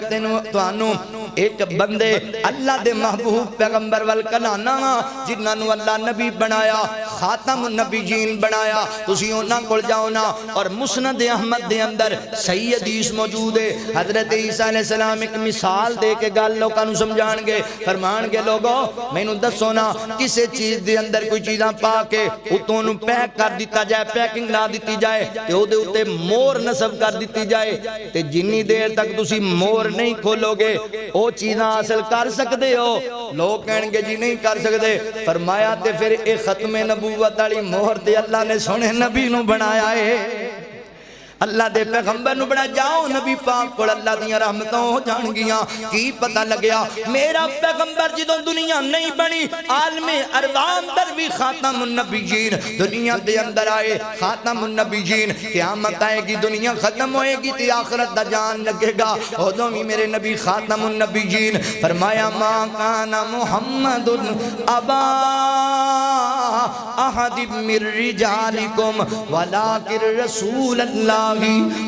تانوں ایک بندے اللہ دے محبوب پیغمبر والکلانا جنہاں نو اللہ نبی بنایا، خاتم النبیین بنایا، تسی اونا کول جاؤ نا۔ اور مسند احمد دے اندر صحیح حدیث موجود ہے، حضرت عیسیٰ علیہ السلام ایک مثال دے کے گل لوگاں نو سمجھان گے، فرمان گے لوگو میں نو دسو نا کسے چیز دے اندر کوئی چیزاں پا کے اتوں نو پیک کر دیتا جائے، پیکنگ لا دیتی جائے تے او دے اتے مور نصب کر دیتی جائے، تے جنی دیر تک تسی مور نہیں کھولو گے او چیزاں حاصل کر سکتے ہو؟ لوگ کہیں گے جی نہیں کر سکتے۔ فرمایا تے پھر ایک ختم نبوت والی مہر تے اللہ نے سونے نبی نو بنایا ہے، اللہ دے پیغمبر نو بنا جاؤ نبی پاک کو اللہ دیاں رحمتوں ہو جان گیاں۔ کی پتہ لگیا میرا پیغمبر جدوں دنیا نہیں بنی، عالم ارواح اندر بھی خاتم النبیین دنیا دے اندر آئے، خاتم النبیین۔ قیامت آئے گی دنیا ختم ہوئے گی تے آخرت دا جان لگے گا، ادوں بھی میرے نبی خاتم النبیین۔ فرمایا ما کان محمد ابا احد من رجالکم ولکن رسول اللہ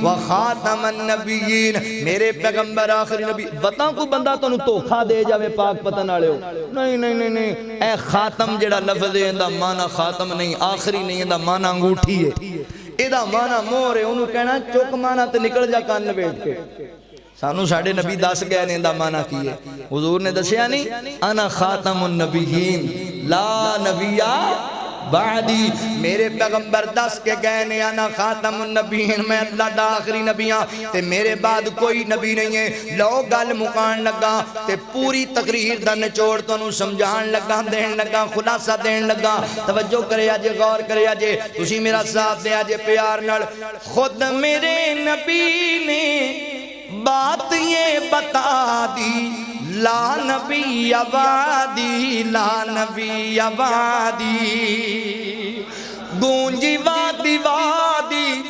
وخاتم النبیین۔ میرے پیغمبر آخری نبی۔ بتا کو بندہ تو دھوکھا دے جاوے پاک پتن والے ہو، نہیں نہیں نہیں نہیں، اے خاتم جڑا لفظ ہے دا معنی خاتم نہیں، آخری نہیں، دا معنی انگوٹھی ہے۔ ایدہ مانا مور ہے انہوں کہنا چوک مانا تے نکل جا کان نبیٹ کے سانو ساڑھے نبی دس گئے نے اندہ مانا کیے حضور نے دسیا نہیں انا خاتم النبیین لا نبیہ بعدی میرے پیغمبر دس کے گئے نے انا خاتم النبیین میں اللہ دا آخری نبیاں تے میرے بعد کوئی نبی نہیں ہے لو گل مکان لگا تے پوری تقریر دا نچوڑ تو انہوں سمجھان لگا دین لگا خلاصہ دین لگا توجہ کرے آجے غور کرے آجے تسی میرا ساتھ دے آجے پیار نڑ خود میرے نبی نے بات یہ بتا دی لا نبی آبادی لا نبی آبادی گونجی وادی وادی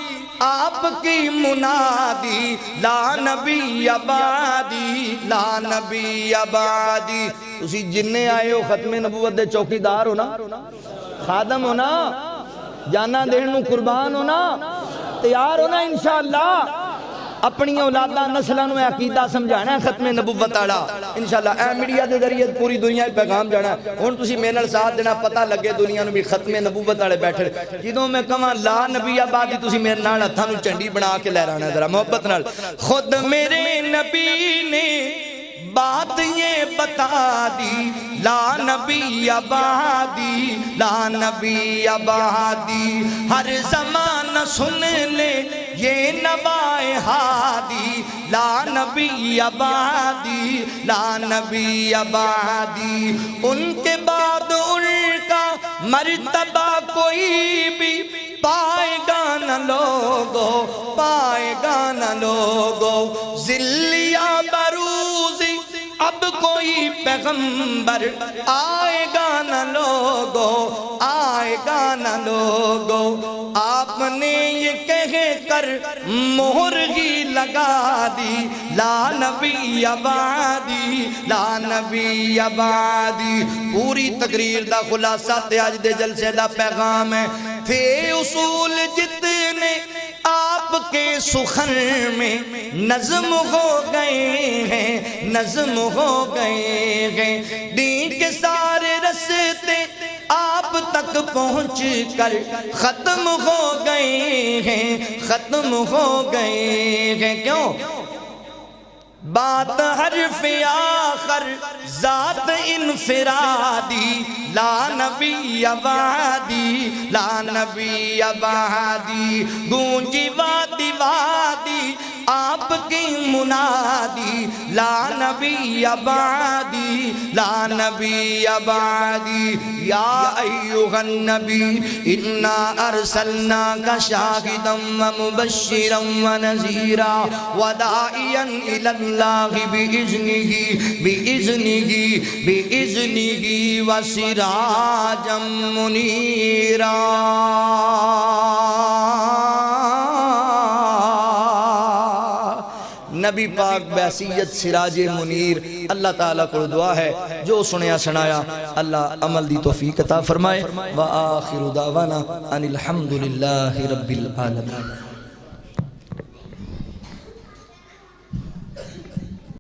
آپ کی منادی لا نبی آبادی لا نبی آبادی تسی جننے آئے ہو ختم نبوت دے چوکی دار ہو نا خادم ہو نا جانا دینوں قربان ہو نا تیار ہو نا انشاءاللہ اپنی اولادہ نسلوں میں عقیدہ سمجھانا ہے ختم نبوت آڑا انشاءاللہ اے میڈیا دے ذریعے پوری دنیا پیغام جانا ہے ہون تسی میرے ساتھ دینا پتہ لگے دنیا میں بھی ختم نبوت آڑے بیٹھے جدوں میں کہاں لا نبی آبادی تسی میرے نال ہتھاں نوں چنڈی بنا کے لہرانا ہے ذرا محبت نال خود میرے نبی نے بات یہ بتا دی لا نبی آبادی لا نبی آبادی ہر زمانہ سن لے یہ نبائے ہادی لا نبی آبادی لا نبی آبادی ان کے بعد ان کا مرتبہ کوئی بھی پائے گا نہ لوگو پائے گا نہ لوگو ذلیا بروزی اب کوئی پیغمبر آئے گا نہ لوگو آئے گا نہ لوگو آپ نے یہ کہہ کر مہر ہی لگا دی لا نبی آبادی لا نبی آبادی پوری تقریر دا خلاصہ تے آج دے جلسے دا پیغام ہے تھے اصول جتنے آپ کے سخن میں نظم ہو گئے ہیں نظم ہو گئے ہیں دین کے سارے رستے آپ تک پہنچ کر ختم ہو گئے ہیں ختم ہو گئے ہیں کیوں بات حرف آخر ذات انفرادی لا نبی آبادی لا نبی آبادی گونجی وادی وادی آپ کی منادی لا نبی آبادی لا نبی آبادی یا ایوہ النبی انا ارسلناک شاہدا ومبشرا ونذیرا وداعیا الی اللہ بإذنہ وسراجا منیرا نبی پاک بحثیت سراج منیر اللہ تعالیٰ کو دعا ہے جو سنیا سنایا اللہ عمل دی توفیق عطا فرمائے وآخر دعوانا ان الحمدللہ رب العالمین